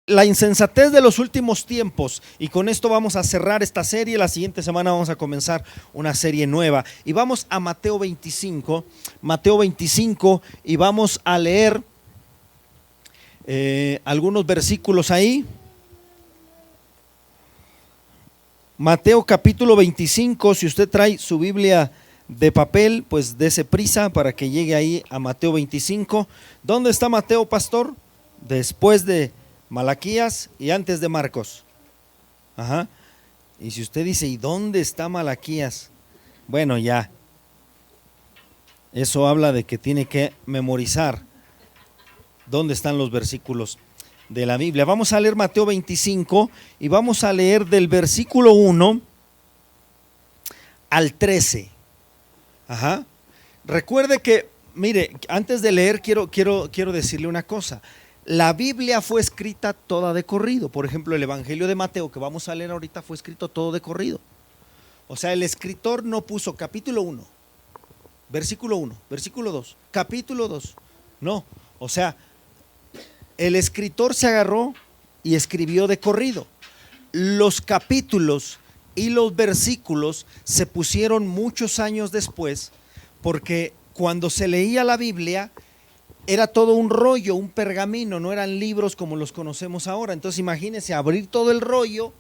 La insensatez de los últimos tiempos, y con esto vamos a cerrar esta serie. La siguiente semana vamos a comenzar una serie nueva y vamos a Mateo 25 y vamos a leer algunos versículos ahí. Mateo capítulo 25, si usted trae su Biblia de papel, pues dése prisa para que llegue ahí a Mateo 25. ¿Dónde está Mateo, pastor? Después de Malaquías y antes de Marcos. Ajá. Y si usted dice, ¿y dónde está Malaquías? Bueno, ya. Eso habla de que tiene que memorizar dónde están los versículos de la Biblia. Vamos a leer Mateo 25 y vamos a leer del versículo 1 al 13. Ajá. Recuerde que, mire, antes de leer quiero decirle una cosa. La Biblia fue escrita toda de corrido. Por ejemplo, el Evangelio de Mateo que vamos a leer ahorita fue escrito todo de corrido. O sea, el escritor no puso capítulo 1, versículo 1, versículo 2, capítulo 2. No, o sea, el escritor se agarró y escribió de corrido. Los capítulos y los versículos se pusieron muchos años después, porque cuando se leía la Biblia era todo un rollo, un pergamino, no eran libros como los conocemos ahora. Entonces imagínense abrir todo el rollo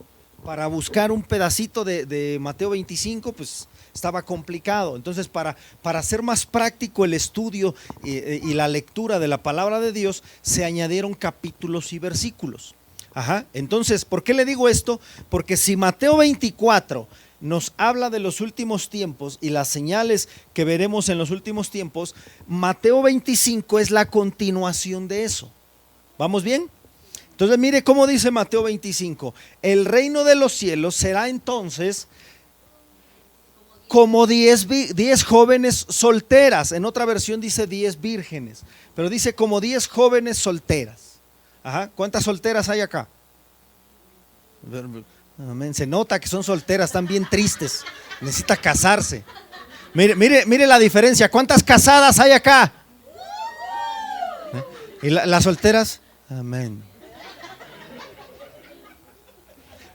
para buscar un pedacito de Mateo 25, pues estaba complicado. Entonces para hacer más práctico el estudio y la lectura de la palabra de Dios, se añadieron capítulos y versículos. Ajá. Entonces, ¿por qué le digo esto? Porque si Mateo 24 nos habla de los últimos tiempos y las señales que veremos en los últimos tiempos, Mateo 25 es la continuación de eso. ¿Vamos bien? Entonces mire cómo dice Mateo 25: el reino de los cielos será entonces como 10 jóvenes solteras. En otra versión dice 10 vírgenes, pero dice como 10 jóvenes solteras. Ajá. ¿Cuántas solteras hay acá? Amén. Se nota que son solteras, están bien tristes, necesita casarse. Mire la diferencia. ¿Cuántas casadas hay acá? ¿Y las solteras? Amén.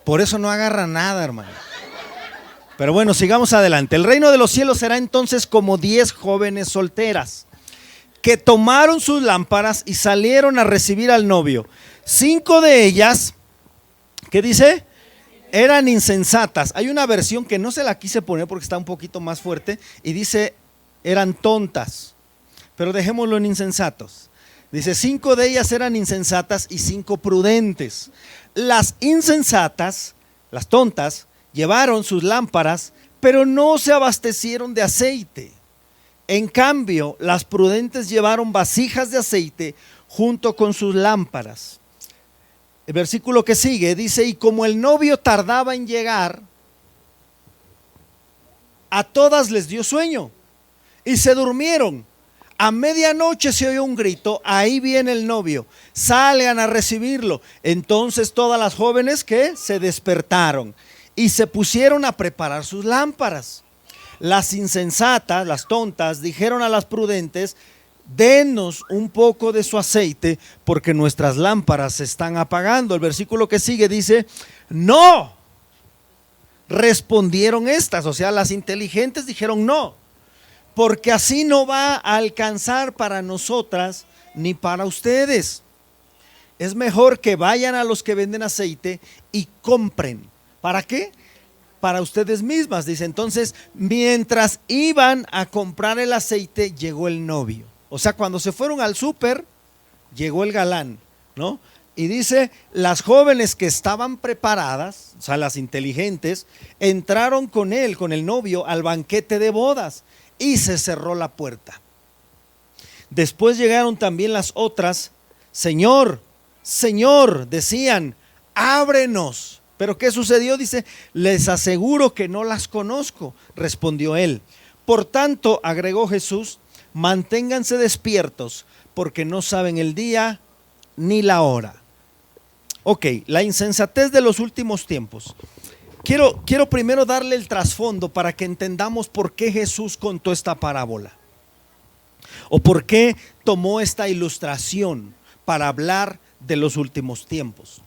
Por eso no agarra nada, hermano. Pero bueno, sigamos adelante. El reino de los cielos será entonces como 10 jóvenes solteras que tomaron sus lámparas y salieron a recibir al novio. 5 de ellas, ¿qué dice? Eran insensatas. Hay una versión que no se la quise poner porque está un poquito más fuerte y dice eran tontas, pero dejémoslo en insensatos. Dice 5 de ellas eran insensatas y 5 prudentes. Las insensatas, las tontas, llevaron sus lámparas, pero no se abastecieron de aceite. En cambio, las prudentes llevaron vasijas de aceite junto con sus lámparas. El versículo que sigue dice: y como el novio tardaba en llegar, a todas les dio sueño y se durmieron. A medianoche se oyó un grito: ahí viene el novio, salgan a recibirlo. Entonces todas las jóvenes que se despertaron y se pusieron a preparar sus lámparas. Las insensatas, las tontas, dijeron a las prudentes: denos un poco de su aceite porque nuestras lámparas se están apagando. El versículo que sigue dice: no, respondieron estas, o sea, las inteligentes dijeron no, porque así no va a alcanzar para nosotras ni para ustedes. Es mejor que vayan a los que venden aceite y compren. ¿Para qué? Para ustedes mismas, dice. Entonces, mientras iban a comprar el aceite, llegó el novio. O sea, cuando se fueron al súper, llegó el galán, ¿no? Y dice, las jóvenes que estaban preparadas, o sea, las inteligentes, entraron con él, con el novio, al banquete de bodas y se cerró la puerta. Después llegaron también las otras: Señor, Señor, decían, ábrenos. ¿Pero qué sucedió? Dice, les aseguro que no las conozco, respondió él. Por tanto, agregó Jesús, manténganse despiertos porque no saben el día ni la hora. Ok, la insensatez de los últimos tiempos. Quiero primero darle el trasfondo para que entendamos por qué Jesús contó esta parábola o por qué tomó esta ilustración para hablar de los últimos tiempos.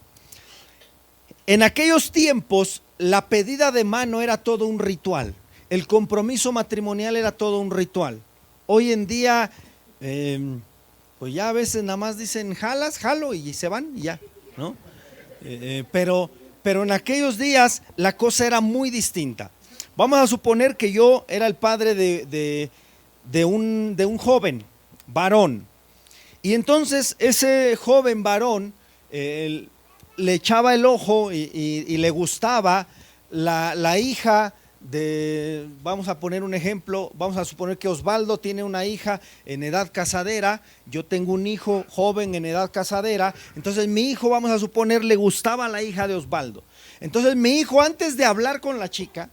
En aquellos tiempos, la pedida de mano era todo un ritual. El compromiso matrimonial era todo un ritual. Hoy en día, pues ya a veces nada más dicen jalas, jalo y se van y ya, ¿no? Pero en aquellos días la cosa era muy distinta. Vamos a suponer que yo era el padre de un joven varón. Y entonces ese joven varón le echaba el ojo y le gustaba la hija de, vamos a poner un ejemplo, vamos a suponer que Osvaldo tiene una hija en edad casadera, yo tengo un hijo joven en edad casadera, entonces mi hijo, vamos a suponer, le gustaba la hija de Osvaldo. Entonces mi hijo, antes de hablar con la chica,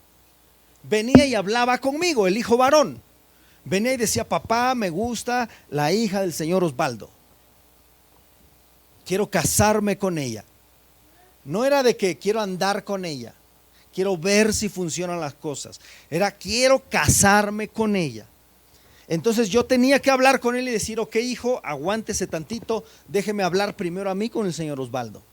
venía y hablaba conmigo, el hijo varón. Venía y decía: papá, me gusta la hija del señor Osvaldo, quiero casarme con ella. No era de que quiero andar con ella, quiero ver si funcionan las cosas. Era quiero casarme con ella. Entonces yo tenía que hablar con él y decir: ok, hijo, aguántese tantito, déjeme hablar primero a mí con el señor Osvaldo.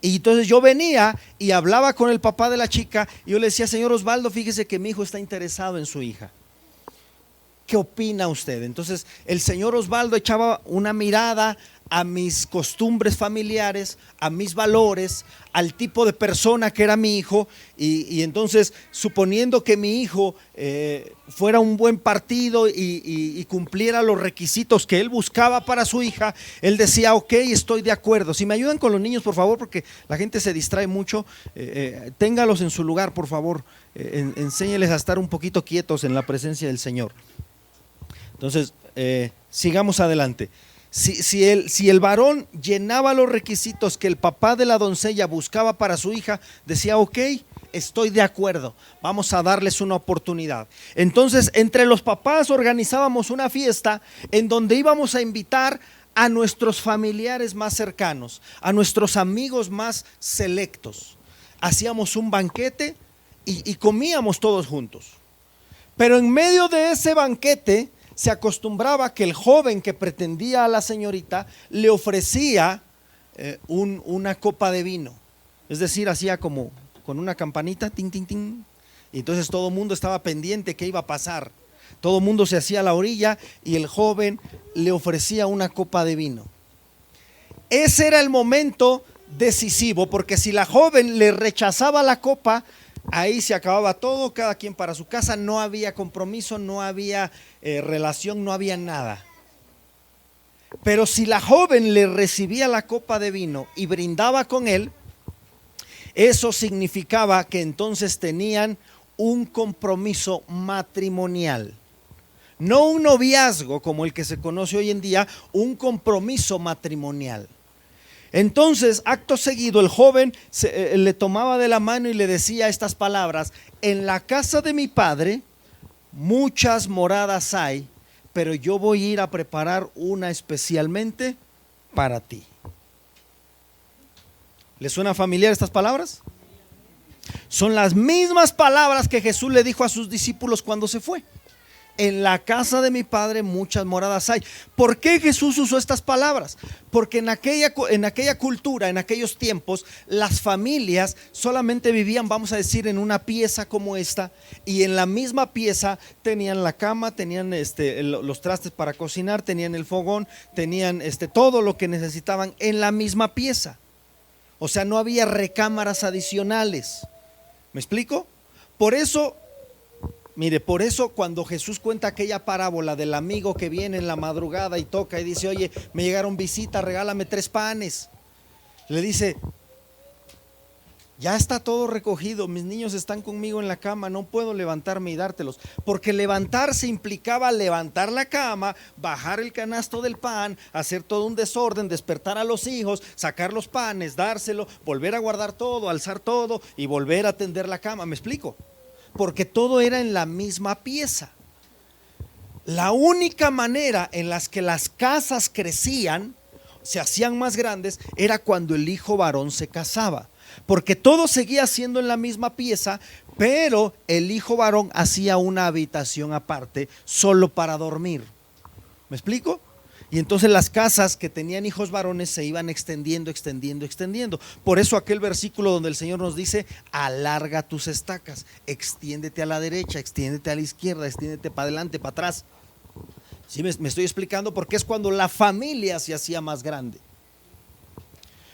Y entonces yo venía y hablaba con el papá de la chica y yo le decía: señor Osvaldo, fíjese que mi hijo está interesado en su hija. ¿Qué opina usted? Entonces el señor Osvaldo echaba una mirada a mis costumbres familiares, a mis valores, al tipo de persona que era mi hijo, y entonces, suponiendo que mi hijo fuera un buen partido y cumpliera los requisitos que él buscaba para su hija, él decía: ok, estoy de acuerdo. Si me ayudan con los niños, por favor, porque la gente se distrae mucho, téngalos en su lugar, por favor, enséñeles a estar un poquito quietos en la presencia del Señor. Entonces, sigamos adelante. Si el varón llenaba los requisitos que el papá de la doncella buscaba para su hija, decía: ok, estoy de acuerdo, vamos a darles una oportunidad. Entonces, entre los papás organizábamos una fiesta en donde íbamos a invitar a nuestros familiares más cercanos, a nuestros amigos más selectos. Hacíamos un banquete y comíamos todos juntos. Pero en medio de ese banquete se acostumbraba que el joven que pretendía a la señorita le ofrecía una copa de vino. Es decir, hacía como con una campanita, tin, tin, tin. Y entonces todo el mundo estaba pendiente qué iba a pasar. Todo el mundo se hacía a la orilla y el joven le ofrecía una copa de vino. Ese era el momento decisivo, porque si la joven le rechazaba la copa, ahí se acababa todo, cada quien para su casa, no había compromiso, no había relación, no había nada. Pero si la joven le recibía la copa de vino y brindaba con él, eso significaba que entonces tenían un compromiso matrimonial. No un noviazgo como el que se conoce hoy en día, un compromiso matrimonial. Entonces, acto seguido, el joven le tomaba de la mano y le decía estas palabras: en la casa de mi padre muchas moradas hay, pero yo voy a ir a preparar una especialmente para ti. ¿Le suena familiar estas palabras? Son las mismas palabras que Jesús le dijo a sus discípulos cuando se fue. En la casa de mi padre muchas moradas hay. ¿Por qué Jesús usó estas palabras? Porque en aquella cultura, en aquellos tiempos, las familias solamente vivían, vamos a decir, en una pieza como esta, y en la misma pieza tenían la cama, tenían los trastes para cocinar, tenían el fogón, tenían todo lo que necesitaban en la misma pieza. O sea, no había recámaras adicionales. ¿Me explico? Por eso, mire, por eso cuando Jesús cuenta aquella parábola del amigo que viene en la madrugada y toca y dice: oye, me llegaron visitas, regálame 3 panes. Le dice: ya está todo recogido, mis niños están conmigo en la cama, no puedo levantarme y dártelos. Porque levantarse implicaba levantar la cama, bajar el canasto del pan, hacer todo un desorden, despertar a los hijos, sacar los panes, dárselo, volver a guardar todo, alzar todo y volver a tender la cama. ¿Me explico? Porque todo era en la misma pieza. La única manera en las que las casas crecían, se hacían más grandes, era cuando el hijo varón se casaba. Porque todo seguía siendo en la misma pieza, pero el hijo varón hacía una habitación aparte solo para dormir. ¿Me explico? Y entonces las casas que tenían hijos varones se iban extendiendo, extendiendo, extendiendo. Por eso aquel versículo donde el Señor nos dice: alarga tus estacas, extiéndete a la derecha, extiéndete a la izquierda, extiéndete para adelante, para atrás. ¿Sí me estoy explicando? Porque es cuando la familia se hacía más grande.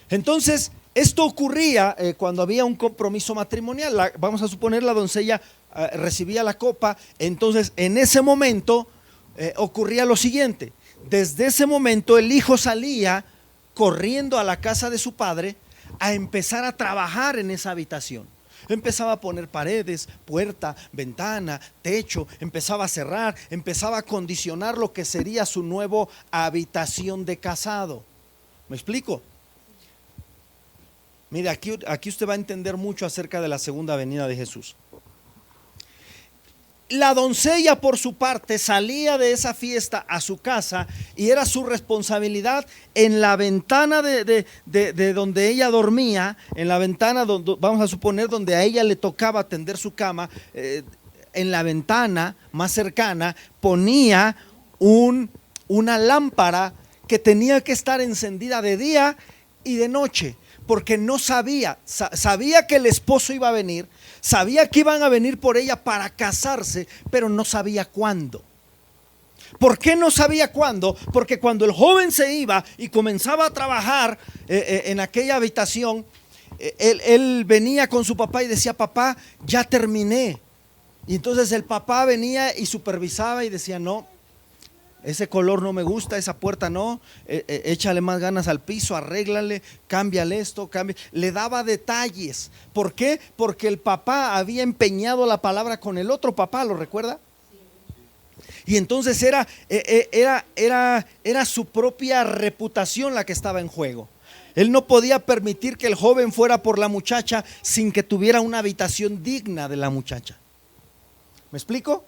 Entonces, esto ocurría cuando había un compromiso matrimonial. Vamos a suponer la doncella recibía la copa. Entonces, en ese momento ocurría lo siguiente: desde ese momento el hijo salía corriendo a la casa de su padre a empezar a trabajar en esa habitación. Empezaba a poner paredes, puerta, ventana, techo, empezaba a cerrar, empezaba a acondicionar lo que sería su nueva habitación de casado. ¿Me explico? Mire, aquí usted va a entender mucho acerca de la segunda venida de Jesús. La doncella, por su parte, salía de esa fiesta a su casa y era su responsabilidad en la ventana de donde ella dormía, en la ventana donde, vamos a suponer, donde a ella le tocaba tender su cama, en la ventana más cercana ponía una lámpara que tenía que estar encendida de día y de noche, porque no sabía que el esposo iba a venir. Sabía que iban a venir por ella para casarse, pero no sabía cuándo. ¿Por qué no sabía cuándo? Porque cuando el joven se iba y comenzaba a trabajar en aquella habitación, él venía con su papá y decía: papá, ya terminé. Y entonces el papá venía y supervisaba y decía: no, ese color no me gusta, esa puerta no, échale más ganas al piso, arréglale, cámbiale esto, le daba detalles. ¿Por qué? Porque el papá había empeñado la palabra con el otro papá, ¿lo recuerda? Y entonces era su propia reputación la que estaba en juego. Él no podía permitir que el joven fuera por la muchacha sin que tuviera una habitación digna de la muchacha. ¿Me explico?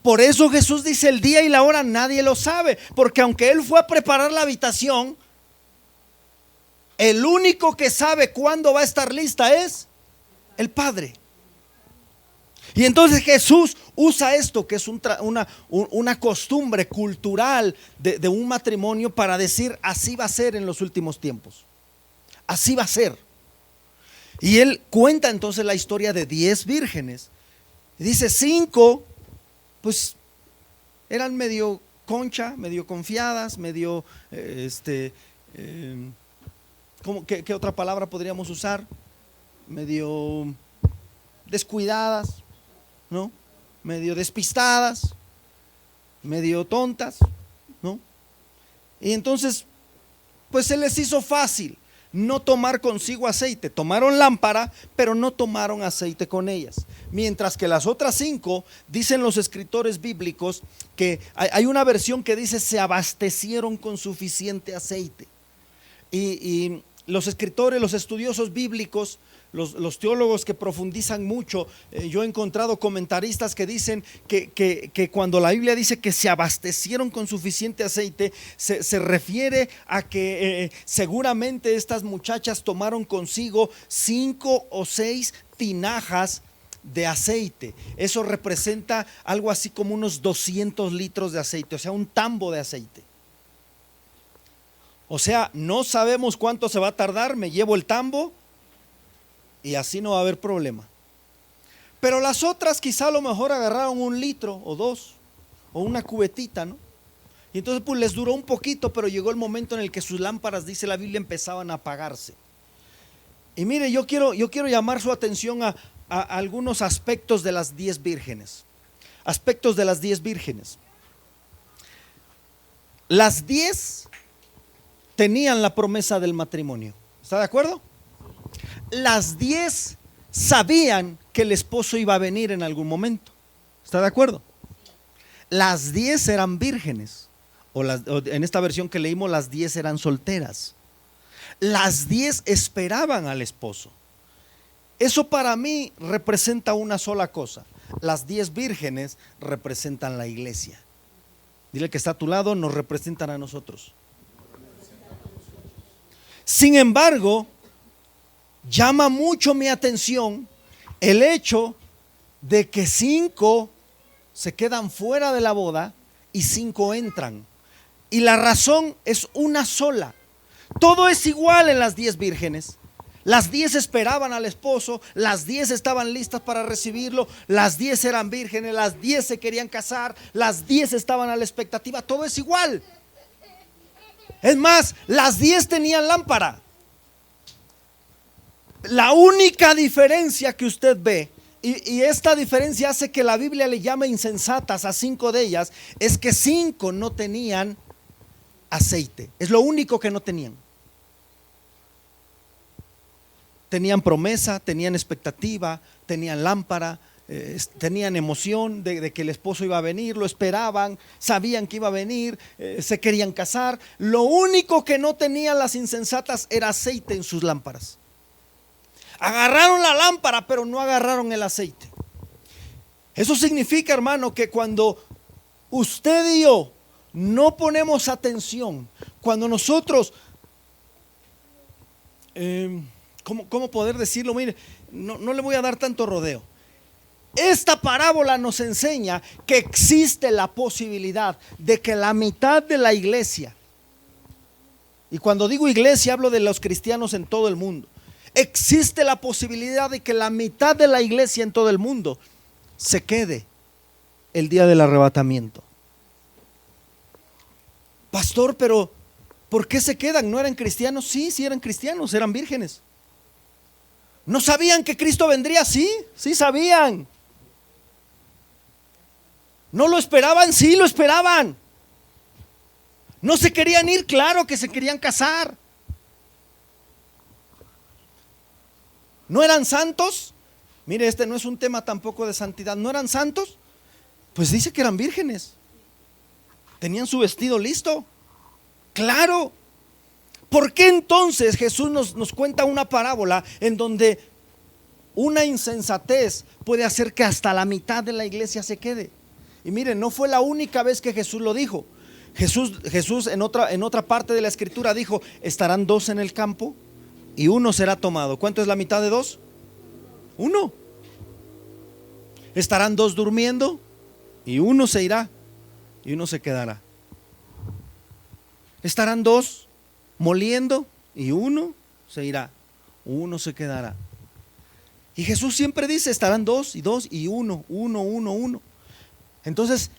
Por eso Jesús dice: el día y la hora nadie lo sabe, porque aunque Él fue a preparar la habitación, el único que sabe cuándo va a estar lista es el Padre. Y entonces Jesús usa esto, que es una costumbre cultural de un matrimonio, para decir: así va a ser en los últimos tiempos, así va a ser. Y Él cuenta entonces la historia de 10 vírgenes. Dice: 5 pues eran medio concha, medio confiadas, medio ¿qué otra palabra podríamos usar? Medio descuidadas, ¿no? Medio despistadas, medio tontas, ¿no? Y entonces pues se les hizo fácil no tomar consigo aceite. Tomaron lámpara, pero no tomaron aceite con ellas. Mientras que las otras 5, dicen los escritores bíblicos, que hay una versión que dice: se abastecieron con suficiente aceite. Y los escritores, los estudiosos bíblicos, los teólogos que profundizan mucho, yo he encontrado comentaristas que dicen que cuando la Biblia dice que se abastecieron con suficiente aceite, se refiere a que seguramente estas muchachas tomaron consigo 5 o 6 tinajas de aceite. Eso representa algo así como unos 200 litros de aceite, o sea, un tambo de aceite. O sea, no sabemos cuánto se va a tardar, me llevo el tambo y así no va a haber problema. Pero las otras quizá a lo mejor agarraron 1 litro o 2 o una cubetita, ¿no? Y entonces pues les duró un poquito, pero llegó el momento en el que sus lámparas, dice la Biblia, empezaban a apagarse. Y mire, yo quiero llamar su atención a algunos aspectos de las 10 vírgenes. Aspectos de las 10 vírgenes. Las 10 tenían la promesa del matrimonio. ¿Está de acuerdo? Las 10 sabían que el esposo iba a venir en algún momento. ¿Está de acuerdo? Las 10 eran vírgenes. O en esta versión que leímos, las 10 eran solteras. Las 10 esperaban al esposo. Eso para mí representa una sola cosa: las 10 vírgenes representan la iglesia. Dile que está a tu lado: nos representan a nosotros. Sin embargo, llama mucho mi atención el hecho de que 5 se quedan fuera de la boda y 5 entran. Y la razón es una sola. Todo es igual en las 10 vírgenes. Las 10 esperaban al esposo, las 10 estaban listas para recibirlo, las 10 eran vírgenes, las 10 se querían casar, las 10 estaban a la expectativa. Todo es igual. Es más, las 10 tenían lámpara. La única diferencia que usted ve, y esta diferencia hace que la Biblia le llame insensatas a 5 de ellas, es que 5 no tenían aceite. Es lo único que no tenían. Tenían promesa, tenían expectativa, tenían lámpara, tenían emoción de que el esposo iba a venir, lo esperaban, sabían que iba a venir, se querían casar. Lo único que no tenían las insensatas era aceite en sus lámparas. Agarraron la lámpara, pero no agarraron el aceite. Eso significa, hermano, que cuando usted y yo no ponemos atención, cuando nosotros, ¿cómo poder decirlo? Mire, no le voy a dar tanto rodeo. Esta parábola nos enseña que existe la posibilidad de que la mitad de la iglesia, y cuando digo iglesia hablo de los cristianos en todo el mundo, existe la posibilidad de que la mitad de la iglesia en todo el mundo se quede el día del arrebatamiento. Pastor, pero ¿por qué se quedan? ¿No eran cristianos? Sí, sí eran cristianos, eran vírgenes. ¿No sabían que Cristo vendría? Sí, sí sabían. ¿No lo esperaban? Sí, lo esperaban. ¿No se querían ir? Claro que se querían casar. ¿No eran santos? Mire, este no es un tema tampoco de santidad. ¿No eran santos? Pues dice que eran vírgenes. Tenían su vestido listo. Claro. ¿Por qué entonces Jesús nos cuenta una parábola en donde una insensatez puede hacer que hasta la mitad de la iglesia se quede? Y miren, no fue la única vez que Jesús lo dijo. Jesús en otra parte de la escritura dijo: estarán 2 en el campo y 1 será tomado. ¿Cuánto es la mitad de 2? 1. Estarán 2 durmiendo y 1 se irá y 1 se quedará. Estarán 2 moliendo y 1 se irá, 1 se quedará. Y Jesús siempre dice: estarán 2 y 2 y 1, 1, 1, 1. Entonces,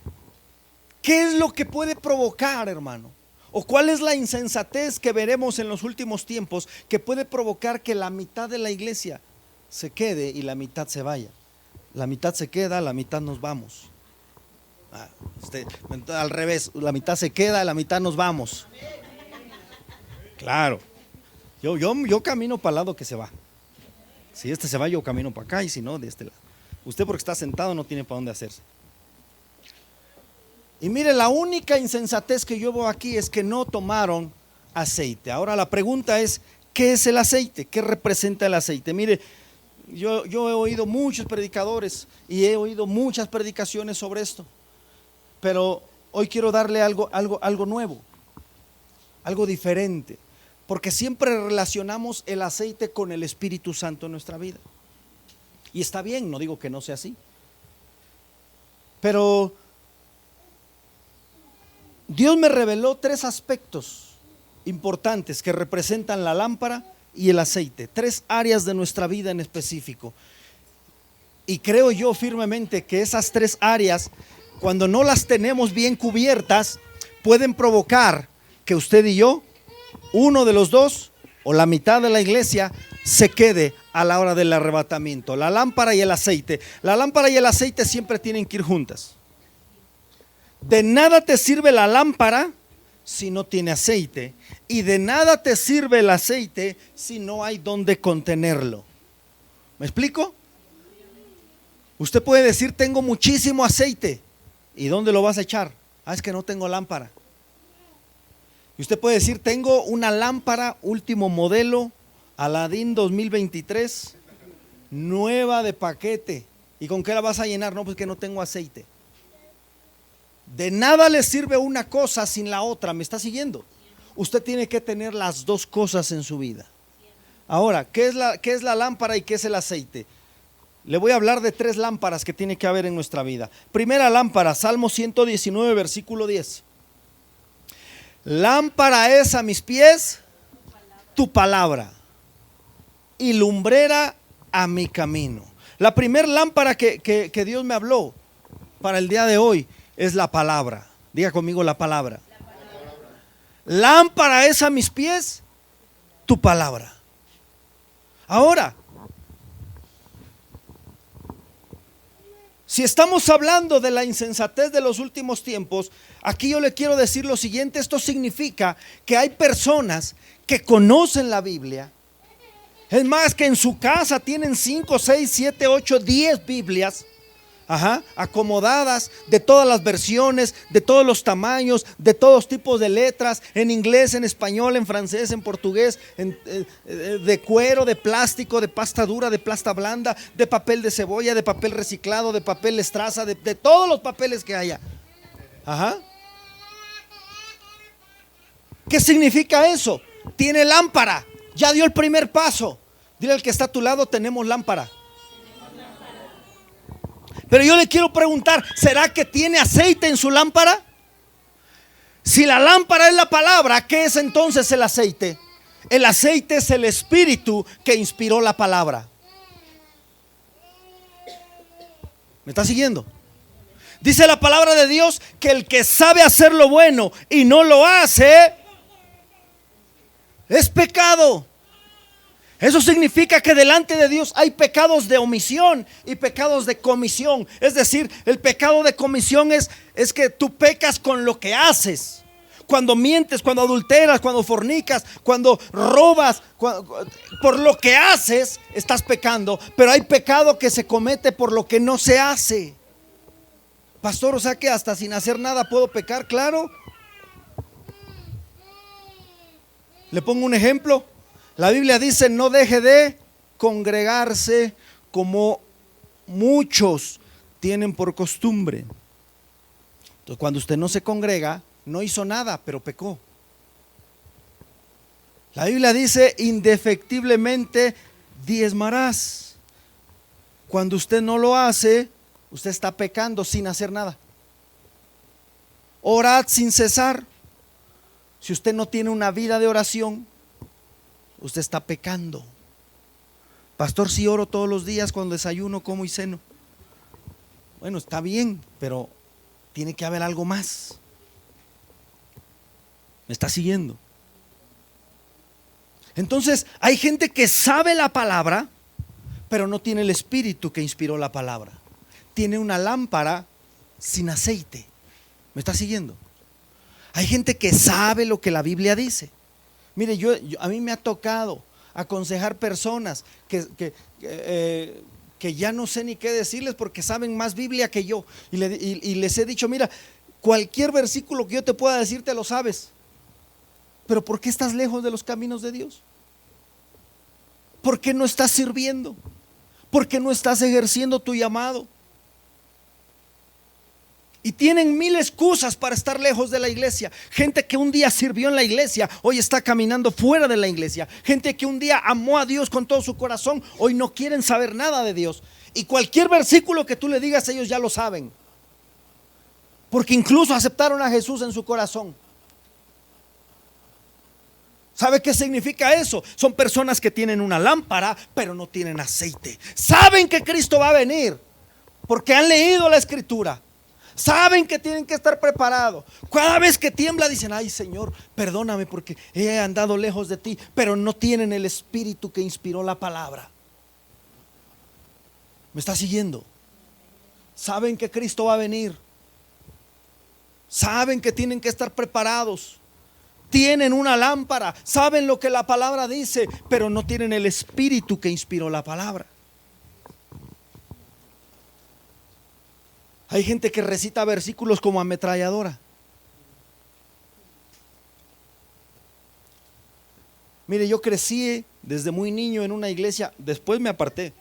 ¿qué es lo que puede provocar, hermano? ¿O cuál es la insensatez que veremos en los últimos tiempos que puede provocar que la mitad de la iglesia se quede y la mitad se vaya? La mitad se queda, la mitad nos vamos. Al revés, la mitad se queda, la mitad nos vamos. Claro. Yo camino para el lado que se va. Si este se va, yo camino para acá, y si no, de este lado. Usted, porque está sentado, no tiene para dónde hacerse. Y mire, la única insensatez que yo veo aquí es que no tomaron aceite. Ahora la pregunta es: ¿qué es el aceite? ¿Qué representa el aceite? Mire, yo he oído muchos predicadores y he oído muchas predicaciones sobre esto, pero hoy quiero darle algo nuevo, algo diferente, porque siempre relacionamos el aceite con el Espíritu Santo en nuestra vida. Y está bien, no digo que no sea así, pero Dios me reveló 3 aspectos importantes que representan la lámpara y el aceite, 3 áreas de nuestra vida en específico. Y creo yo firmemente que esas 3 áreas, cuando no las tenemos bien cubiertas, pueden provocar que usted y yo, uno de los dos o la mitad de la iglesia, se quede a la hora del arrebatamiento. La lámpara y el aceite. La lámpara y el aceite siempre tienen que ir juntas. De nada te sirve la lámpara si no tiene aceite, y de nada te sirve el aceite si no hay donde contenerlo. ¿Me explico? Usted puede decir: tengo muchísimo aceite. ¿Y dónde lo vas a echar? Es que no tengo lámpara. Y usted puede decir: tengo una lámpara último modelo, Aladín 2023, nueva de paquete. ¿Y con qué la vas a llenar? No, pues que no tengo aceite. De nada le sirve una cosa sin la otra. ¿Me está siguiendo? Usted tiene que tener las 2 cosas en su vida. Ahora, ¿qué es la lámpara y qué es el aceite? Le voy a hablar de 3 lámparas que tiene que haber en nuestra vida. Primera lámpara, Salmo 119, versículo 10. Lámpara es a mis pies tu palabra y lumbrera a mi camino. La primer lámpara que Dios me habló para el día de hoy es la palabra. Diga conmigo la palabra. Lámpara es a mis pies tu palabra. Ahora, si estamos hablando de la insensatez de los últimos tiempos, aquí yo le quiero decir lo siguiente. Esto significa que hay personas que conocen la Biblia. Es más, que en su casa tienen 5, 6, 7, 8, 10 Biblias, acomodadas de todas las versiones, de todos los tamaños, de todos tipos de letras, en inglés, en español, en francés, en portugués, de cuero, de plástico, de pasta dura, de pasta blanda, de papel de cebolla, de papel reciclado, de papel estraza, de todos los papeles que haya. ¿Qué significa eso? Tiene lámpara. Ya dio el primer paso. Dile al que está a tu lado, tenemos lámpara. Pero yo le quiero preguntar, ¿será que tiene aceite en su lámpara? Si la lámpara es la palabra, ¿qué es entonces el aceite? El aceite es el espíritu que inspiró la palabra. ¿Me está siguiendo? Dice la palabra de Dios que el que sabe hacer lo bueno y no lo hace es pecado. Eso significa que delante de Dios hay pecados de omisión y pecados de comisión. Es decir, el pecado de comisión es que tú pecas con lo que haces. Cuando mientes, cuando adulteras, cuando fornicas, cuando robas, por lo que haces estás pecando. Pero hay pecado que se comete por lo que no se hace. Pastor, o sea que hasta sin hacer nada puedo pecar, claro. Le pongo un ejemplo. La Biblia dice: no deje de congregarse como muchos tienen por costumbre. Entonces, cuando usted no se congrega, no hizo nada, pero pecó. La Biblia dice: indefectiblemente diezmarás. Cuando usted no lo hace, usted está pecando sin hacer nada. Orad sin cesar. Si usted no tiene una vida de oración, usted está pecando. Pastor, si oro todos los días, cuando desayuno, como y ceno. Bueno, está bien, pero tiene que haber algo más. ¿Me está siguiendo? Entonces, hay gente que sabe la palabra, pero no tiene el espíritu que inspiró la palabra. Tiene una lámpara sin aceite. ¿Me está siguiendo? Hay gente que sabe lo que la Biblia dice. Mire, a mí me ha tocado aconsejar personas que ya no sé ni qué decirles porque saben más Biblia que yo. Y les he dicho: mira, cualquier versículo que yo te pueda decir te lo sabes. Pero ¿por qué estás lejos de los caminos de Dios? ¿Por qué no estás sirviendo? ¿Por qué no estás ejerciendo tu llamado? Y tienen mil excusas para estar lejos de la iglesia. Gente que un día sirvió en la iglesia, hoy está caminando fuera de la iglesia. Gente que un día amó a Dios con todo su corazón, hoy no quieren saber nada de Dios. Y cualquier versículo que tú le digas, ellos ya lo saben, porque incluso aceptaron a Jesús en su corazón. ¿Sabe qué significa eso? Son personas que tienen una lámpara, pero no tienen aceite. Saben que Cristo va a venir, porque han leído la escritura. Saben que tienen que estar preparados. Cada vez que tiembla dicen: ay, Señor, perdóname porque he andado lejos de ti. Pero no tienen el espíritu que inspiró la palabra. ¿Me está siguiendo? Saben que Cristo va a venir. Saben que tienen que estar preparados. Tienen una lámpara, saben lo que la palabra dice, pero no tienen el espíritu que inspiró la palabra. Hay gente que recita versículos como ametralladora. Mire, yo crecí desde muy niño en una iglesia, después me aparté,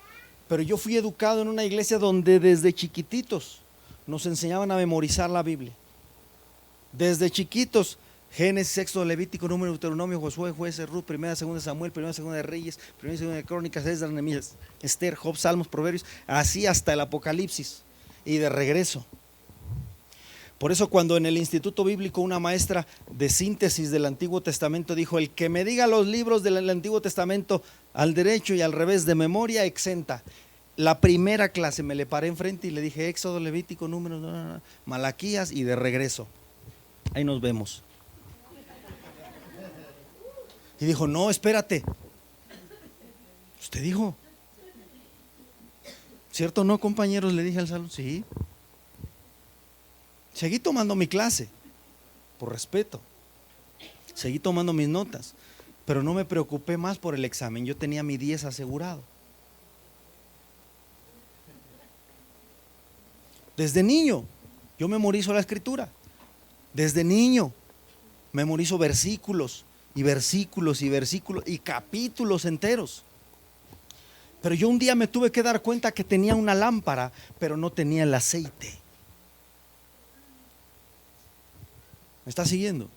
pero yo fui educado en una iglesia donde desde chiquititos nos enseñaban a memorizar la Biblia. Desde chiquitos: Génesis, Éxodo, Levítico, Número, Deuteronomio, Josué, Jueces, Ruth, Primera, Segunda Samuel, Primera, Segunda de Reyes, Primera, Segunda de Crónicas, Esdras, Nehemías, Esther, Job, Salmos, Proverbios, así hasta el Apocalipsis y de regreso. Por eso cuando en el Instituto Bíblico una maestra de síntesis del Antiguo Testamento dijo: el que me diga los libros del Antiguo Testamento al derecho y al revés de memoria, exenta. La primera clase me le paré enfrente y le dije: Éxodo, Levítico, Números, Malaquías, y de regreso. Ahí nos vemos. Y dijo: no, espérate. Usted dijo. ¿Cierto o no, compañeros? Le dije al salón. Sí. Seguí tomando mi clase, por respeto. Seguí tomando mis notas, pero no me preocupé más por el examen. Yo tenía mi 10 asegurado. Desde niño yo memorizo la escritura. Desde niño memorizo versículos y versículos y versículos y capítulos enteros. Pero yo un día me tuve que dar cuenta que tenía una lámpara, pero no tenía el aceite. ¿Me está siguiendo?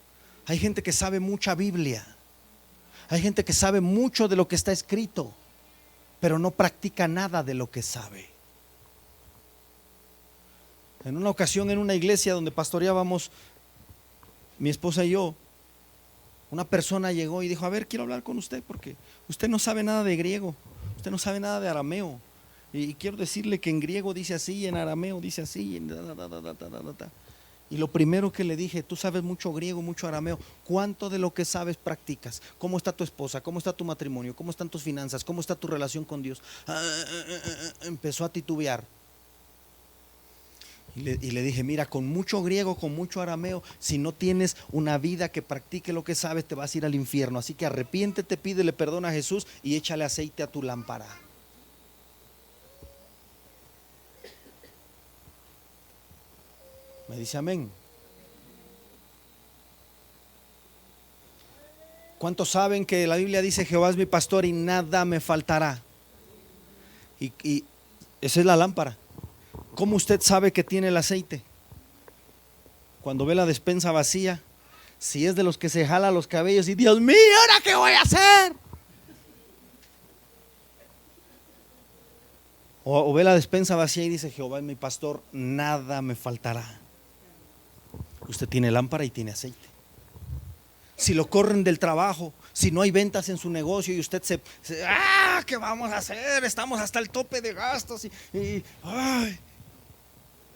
Hay gente que sabe mucha Biblia. Hay gente que sabe mucho de lo que está escrito, pero no practica nada de lo que sabe. En una ocasión, en una iglesia donde pastoreábamos mi esposa y yo, una persona llegó y dijo: a ver, quiero hablar con usted porque usted no sabe nada de griego, usted no sabe nada de arameo, y quiero decirle que en griego dice así y en arameo dice así. Y lo primero que le dije: tú sabes mucho griego, mucho arameo, ¿cuánto de lo que sabes practicas? ¿Cómo está tu esposa? ¿Cómo está tu matrimonio? ¿Cómo están tus finanzas? ¿Cómo está tu relación con Dios? Empezó a titubear. Y le dije: mira, con mucho griego, con mucho arameo, si no tienes una vida que practique lo que sabes, te vas a ir al infierno. Así que arrepiéntete, pídele perdón a Jesús y échale aceite a tu lámpara. Me dice amén. ¿Cuántos saben que la Biblia dice: Jehová es mi pastor y nada me faltará? Y esa es la lámpara. ¿Cómo usted sabe que tiene el aceite? Cuando ve la despensa vacía, si es de los que se jala los cabellos y: Dios mío, ¿ahora qué voy a hacer? O ve la despensa vacía y dice: Jehová es mi pastor, nada me faltará. Usted tiene lámpara y tiene aceite. Si lo corren del trabajo, si no hay ventas en su negocio y usted ¿qué vamos a hacer? Estamos hasta el tope de gastos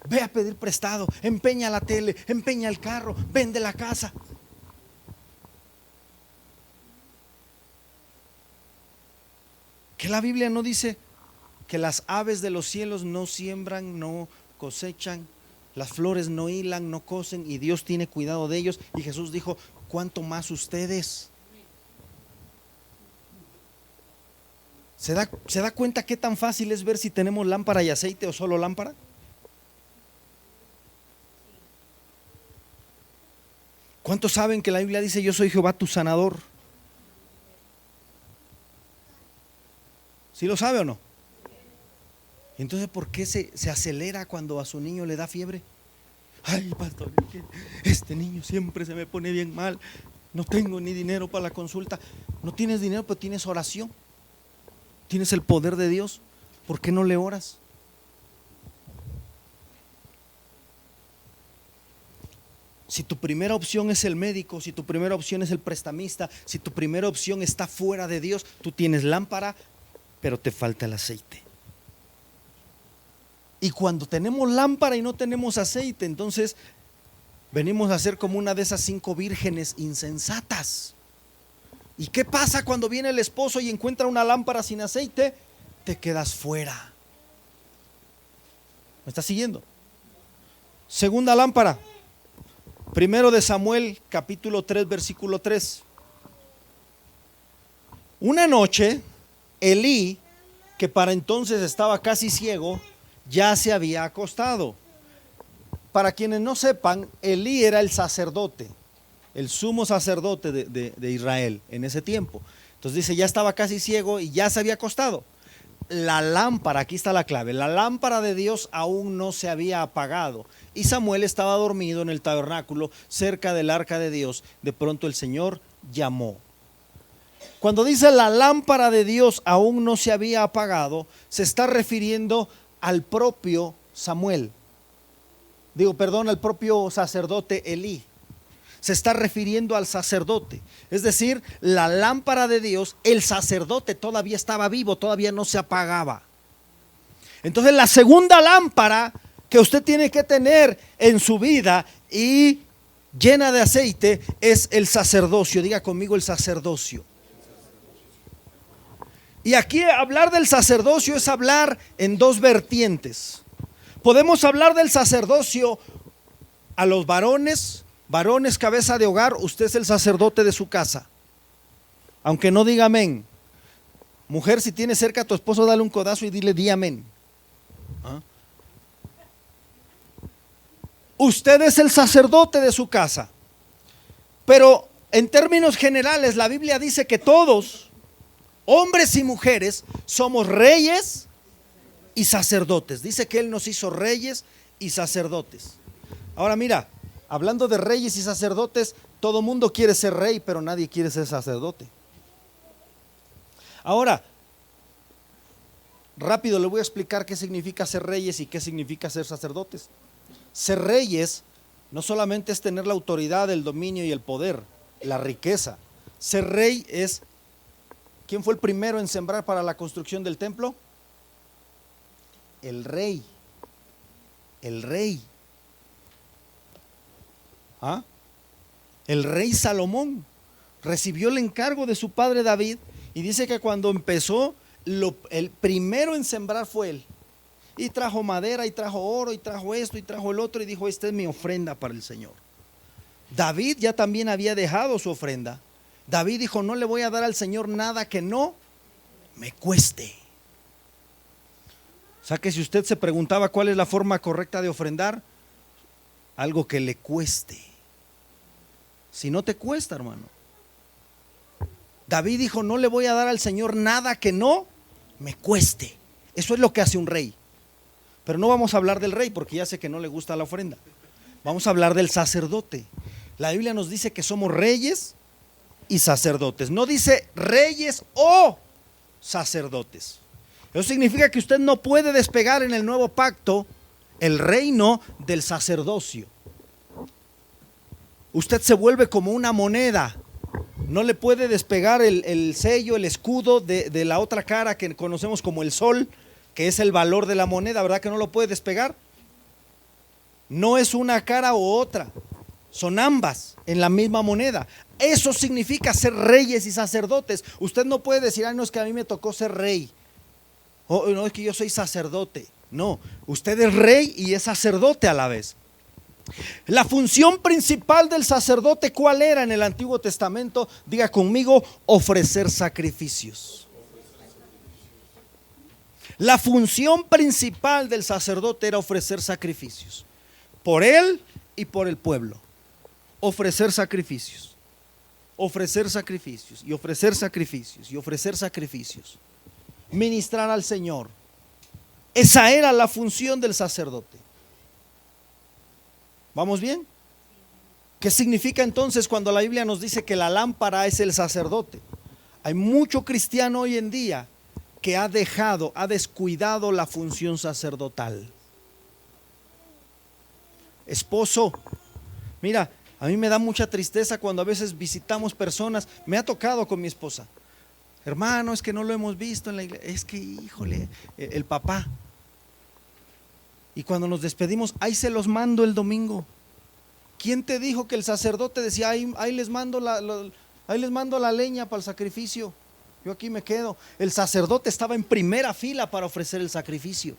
ve a pedir prestado, empeña la tele, empeña el carro, vende la casa. Que la Biblia no dice que las aves de los cielos no siembran, no cosechan, las flores no hilan, no cosen, y Dios tiene cuidado de ellos. Y Jesús dijo: ¿cuánto más ustedes? ¿Se da cuenta qué tan fácil es ver si tenemos lámpara y aceite o solo lámpara? ¿Cuántos saben que la Biblia dice: yo soy Jehová tu sanador? ¿Sí lo sabe o no? Entonces, ¿por qué se acelera cuando a su niño le da fiebre? Ay, pastor, este niño siempre se me pone bien mal. No tengo ni dinero para la consulta. No tienes dinero, pero tienes oración. Tienes el poder de Dios. ¿Por qué no le oras? Si tu primera opción es el médico, si tu primera opción es el prestamista, si tu primera opción está fuera de Dios, tú tienes lámpara, pero te falta el aceite. Y cuando tenemos lámpara y no tenemos aceite, entonces venimos a ser como una de esas 5 vírgenes insensatas. ¿Y qué pasa cuando viene el esposo y encuentra una lámpara sin aceite? Te quedas fuera. ¿Me estás siguiendo? Segunda lámpara. Primero de Samuel, capítulo 3, versículo 3. Una noche, Elí, que para entonces estaba casi ciego, ya se había acostado. Para quienes no sepan, Elí era el sacerdote, el sumo sacerdote de Israel en ese tiempo. Entonces dice: ya estaba casi ciego y ya se había acostado. La lámpara, aquí está la clave, la lámpara de Dios aún no se había apagado y Samuel estaba dormido en el tabernáculo cerca del arca de Dios. De pronto el Señor llamó. Cuando dice la lámpara de Dios aún no se había apagado, se está refiriendo al propio Samuel. al propio sacerdote Elí. Se está refiriendo al sacerdote. Es decir, la lámpara de Dios, el sacerdote todavía estaba vivo, todavía no se apagaba. Entonces la segunda lámpara que usted tiene que tener en su vida y llena de aceite es el sacerdocio. Diga conmigo, el sacerdocio. Y aquí hablar del sacerdocio es hablar en dos vertientes. Podemos hablar del sacerdocio a los varones cabeza de hogar. Usted es el sacerdote de su casa, aunque no diga amén. Mujer, si tienes cerca a tu esposo, dale un codazo y dile di amén. ¿Ah? Usted es el sacerdote de su casa. Pero en términos generales, la Biblia dice que todos, hombres y mujeres, somos reyes y sacerdotes. Dice que Él nos hizo reyes y sacerdotes. Ahora mira, hablando de reyes y sacerdotes, todo mundo quiere ser rey, pero nadie quiere ser sacerdote. Ahora, rápido le voy a explicar qué significa ser reyes y qué significa ser sacerdotes. Ser reyes no solamente es tener la autoridad, el dominio y el poder, la riqueza. Ser rey es, ¿quién fue el primero en sembrar para la construcción del templo? El rey. El rey. ¿Ah? El rey Salomón recibió el encargo de su padre David y dice que cuando empezó, el primero en sembrar fue él. Y trajo madera, y trajo oro, y trajo esto, y trajo el otro, y dijo: esta es mi ofrenda para el Señor. David ya también había dejado su ofrenda. David dijo: no le voy a dar al Señor nada que no me cueste. O sea que si usted se preguntaba cuál es la forma correcta de ofrendar, algo que le cueste. Si no te cuesta, hermano. David dijo: no le voy a dar al Señor nada que no me cueste. Eso es lo que hace un rey. Pero no vamos a hablar del rey porque ya sé que no le gusta la ofrenda. Vamos a hablar del sacerdote. La Biblia nos dice que somos reyes y sacerdotes. No dice reyes o sacerdotes. Eso significa que usted no puede despegar en el nuevo pacto el reino del sacerdocio. Usted se vuelve como una moneda. No le puede despegar el sello, el escudo de la otra cara que conocemos como el sol, que es el valor de la moneda, ¿verdad que no lo puede despegar? No es una cara u otra, son ambas en la misma moneda. Eso significa ser reyes y sacerdotes. Usted no puede decir: no, es que a mí me tocó ser rey, o no, es que yo soy sacerdote. No, usted es rey y es sacerdote a la vez. La función principal del sacerdote, ¿cuál era en el Antiguo Testamento? Diga conmigo: ofrecer sacrificios. La función principal del sacerdote era ofrecer sacrificios por él y por el pueblo. Ofrecer sacrificios, ofrecer sacrificios y ofrecer sacrificios y ofrecer sacrificios. Ministrar al Señor. Esa era la función del sacerdote. ¿Vamos bien? ¿Qué significa entonces cuando la Biblia nos dice que la lámpara es el sacerdote? Hay mucho cristiano hoy en día que ha descuidado la función sacerdotal. Esposo, mira, a mí me da mucha tristeza cuando a veces visitamos personas. Me ha tocado con mi esposa: hermano, es que no lo hemos visto en la iglesia. Es que, híjole, el papá. Y cuando nos despedimos, ahí se los mando el domingo. ¿Quién te dijo que el sacerdote decía: ahí les mando la leña para el sacrificio? Yo aquí me quedo. El sacerdote estaba en primera fila para ofrecer el sacrificio.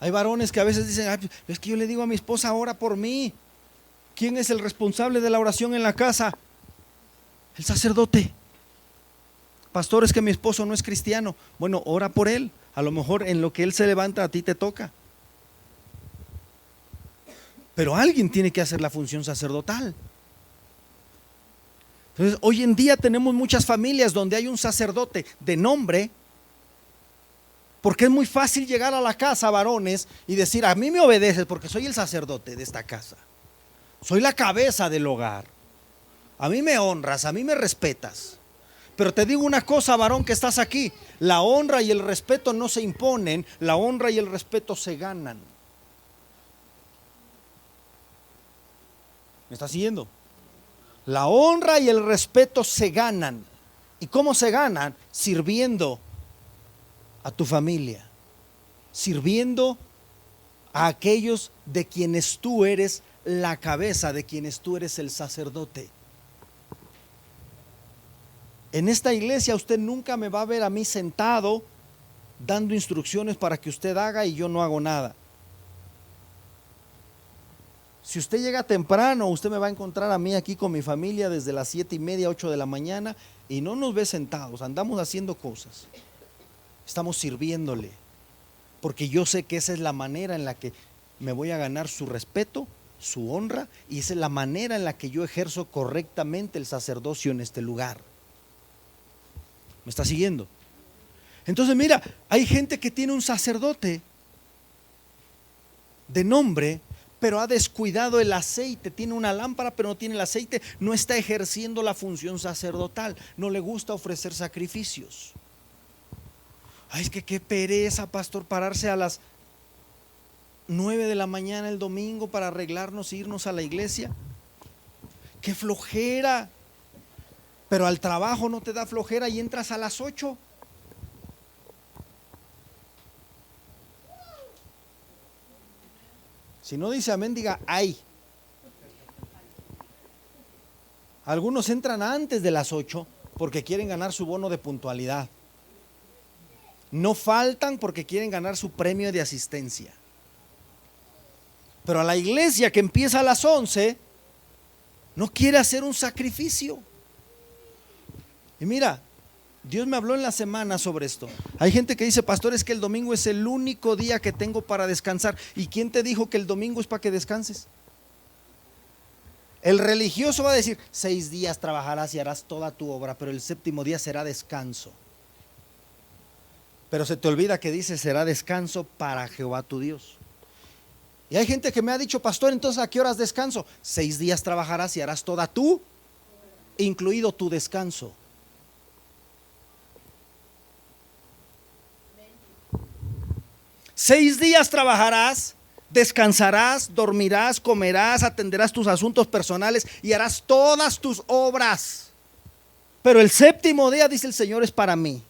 Hay varones que a veces dicen: es que yo le digo a mi esposa: ora por mí. ¿Quién es el responsable de la oración en la casa? El sacerdote. Pastor, es que mi esposo no es cristiano. Bueno, ora por él. A lo mejor en lo que él se levanta, a ti te toca. Pero alguien tiene que hacer la función sacerdotal. Entonces, hoy en día tenemos muchas familias donde hay un sacerdote de nombre, porque es muy fácil llegar a la casa, varones, y decir: a mí me obedeces porque soy el sacerdote de esta casa, soy la cabeza del hogar, a mí me honras, a mí me respetas. Pero te digo una cosa, varón que estás aquí, la honra y el respeto no se imponen, la honra y el respeto se ganan. ¿Me estás siguiendo? La honra y el respeto se ganan. ¿Y cómo se ganan? Sirviendo a tu familia, sirviendo a aquellos de quienes tú eres la cabeza, de quienes tú eres el sacerdote. En esta iglesia usted nunca me va a ver a mí sentado dando instrucciones para que usted haga y yo no hago nada. Si usted llega temprano, usted me va a encontrar a mí aquí con mi familia desde las 7:30, 8 de la mañana, y no nos ve sentados, andamos haciendo cosas. Estamos sirviéndole, porque yo sé que esa es la manera en la que me voy a ganar su respeto, su honra, y esa es la manera en la que yo ejerzo correctamente el sacerdocio en este lugar. ¿Me está siguiendo? Entonces mira, hay gente que tiene un sacerdote de nombre, pero ha descuidado el aceite. Tiene una lámpara pero no tiene el aceite. No está ejerciendo la función sacerdotal. No le gusta ofrecer sacrificios. Ay, es que qué pereza, pastor, pararse a las 9 de la mañana el domingo para arreglarnos e irnos a la iglesia. Qué flojera. Pero al trabajo no te da flojera y entras a las 8. Si no dice amén, diga ay. Algunos entran antes de las 8 porque quieren ganar su bono de puntualidad. No faltan porque quieren ganar su premio de asistencia. Pero a la iglesia que empieza a las 11 no quiere hacer un sacrificio. Y mira, Dios me habló en la semana sobre esto. Hay gente que dice, pastor, es que el domingo es el único día que tengo para descansar. ¿Y quién te dijo que el domingo es para que descanses? El religioso va a decir, 6 días trabajarás y harás toda tu obra, pero el séptimo día será descanso. Pero se te olvida que dice, será descanso para Jehová tu Dios. Y hay gente que me ha dicho, pastor, entonces ¿a qué horas descanso? 6 días trabajarás y harás toda tu, incluido tu descanso. Seis días trabajarás, descansarás, dormirás, comerás, atenderás tus asuntos personales y harás todas tus obras. Pero el séptimo día, dice el Señor, es para mí.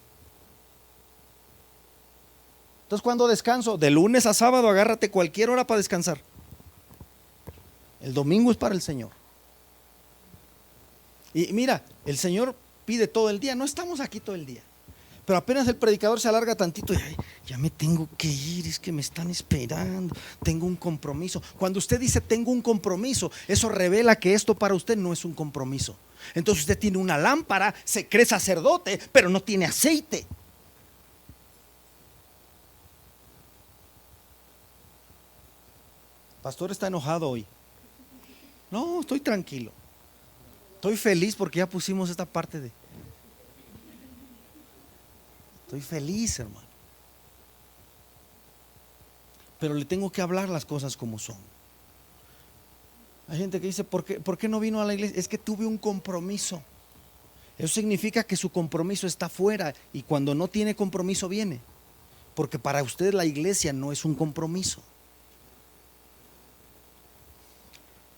Entonces, ¿cuándo descanso? De lunes a sábado, agárrate cualquier hora para descansar. El domingo es para el Señor. Y mira, el Señor pide todo el día. No estamos aquí todo el día. Pero apenas el predicador se alarga tantito y ay, ya me tengo que ir, es que me están esperando, tengo un compromiso. Cuando usted dice tengo un compromiso, eso revela que esto para usted no es un compromiso. Entonces usted tiene una lámpara, se cree sacerdote, pero no tiene aceite. Pastor está enojado hoy. No, estoy tranquilo. Estoy feliz porque ya pusimos esta parte de... Estoy feliz, hermano. Pero le tengo que hablar las cosas como son. Hay gente que dice, ¿por qué no vino a la iglesia? Es que tuve un compromiso. Eso significa que su compromiso está fuera y cuando no tiene compromiso viene. Porque para usted la iglesia no es un compromiso.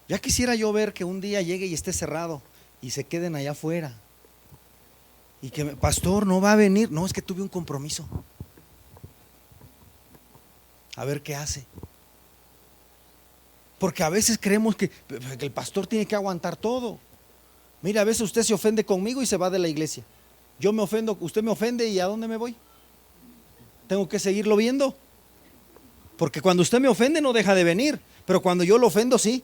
Ya quisiera yo ver que un día llegue y esté cerrado y se queden allá afuera. Y que, pastor, no va a venir. No, es que tuve un compromiso. A ver qué hace. Porque a veces creemos que el pastor tiene que aguantar todo. Mira, a veces usted se ofende conmigo y se va de la iglesia. Yo me ofendo, usted me ofende y ¿a dónde me voy? Tengo que seguirlo viendo. Porque cuando usted me ofende no deja de venir. Pero cuando yo lo ofendo, sí.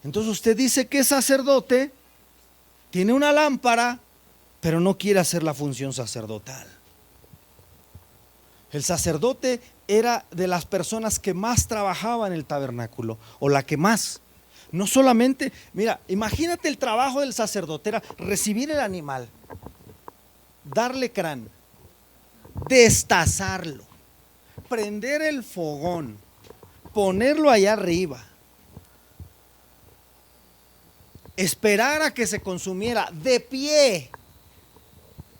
Entonces usted dice que es sacerdote, tiene una lámpara, pero no quiere hacer la función sacerdotal. El sacerdote era de las personas que más trabajaba en el tabernáculo, o la que más. No solamente, mira, imagínate el trabajo del sacerdote, era recibir el animal, darle crán, destazarlo, prender el fogón, ponerlo allá arriba, esperar a que se consumiera de pie.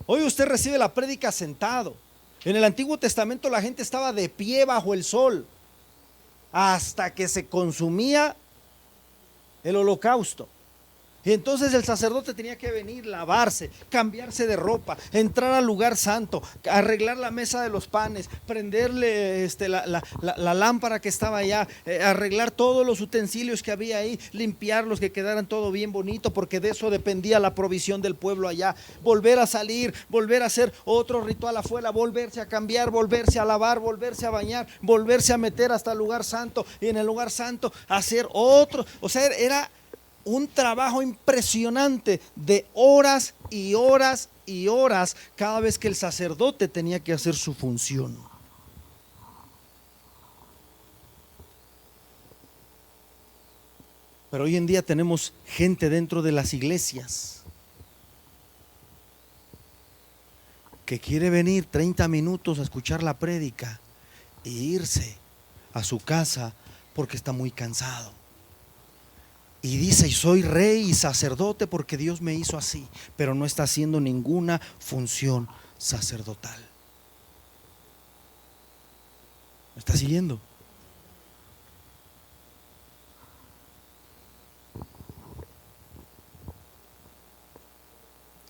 Hoy usted recibe la prédica sentado. En el Antiguo Testamento la gente estaba de pie bajo el sol hasta que se consumía el holocausto. Y entonces el sacerdote tenía que venir, lavarse, cambiarse de ropa, entrar al lugar santo, arreglar la mesa de los panes, prenderle la lámpara que estaba allá, arreglar todos los utensilios que había ahí, limpiarlos, que quedaran todo bien bonito, porque de eso dependía la provisión del pueblo allá. Volver a salir, volver a hacer otro ritual afuera, volverse a cambiar, volverse a lavar, volverse a bañar, volverse a meter hasta el lugar santo, y en el lugar santo hacer otro. O sea, era un trabajo impresionante de horas y horas y horas cada vez que el sacerdote tenía que hacer su función. Pero hoy en día tenemos gente dentro de las iglesias que quiere venir 30 minutos a escuchar la prédica e irse a su casa porque está muy cansado. Y dice, soy rey y sacerdote porque Dios me hizo así, pero no está haciendo ninguna función sacerdotal. ¿Me está siguiendo?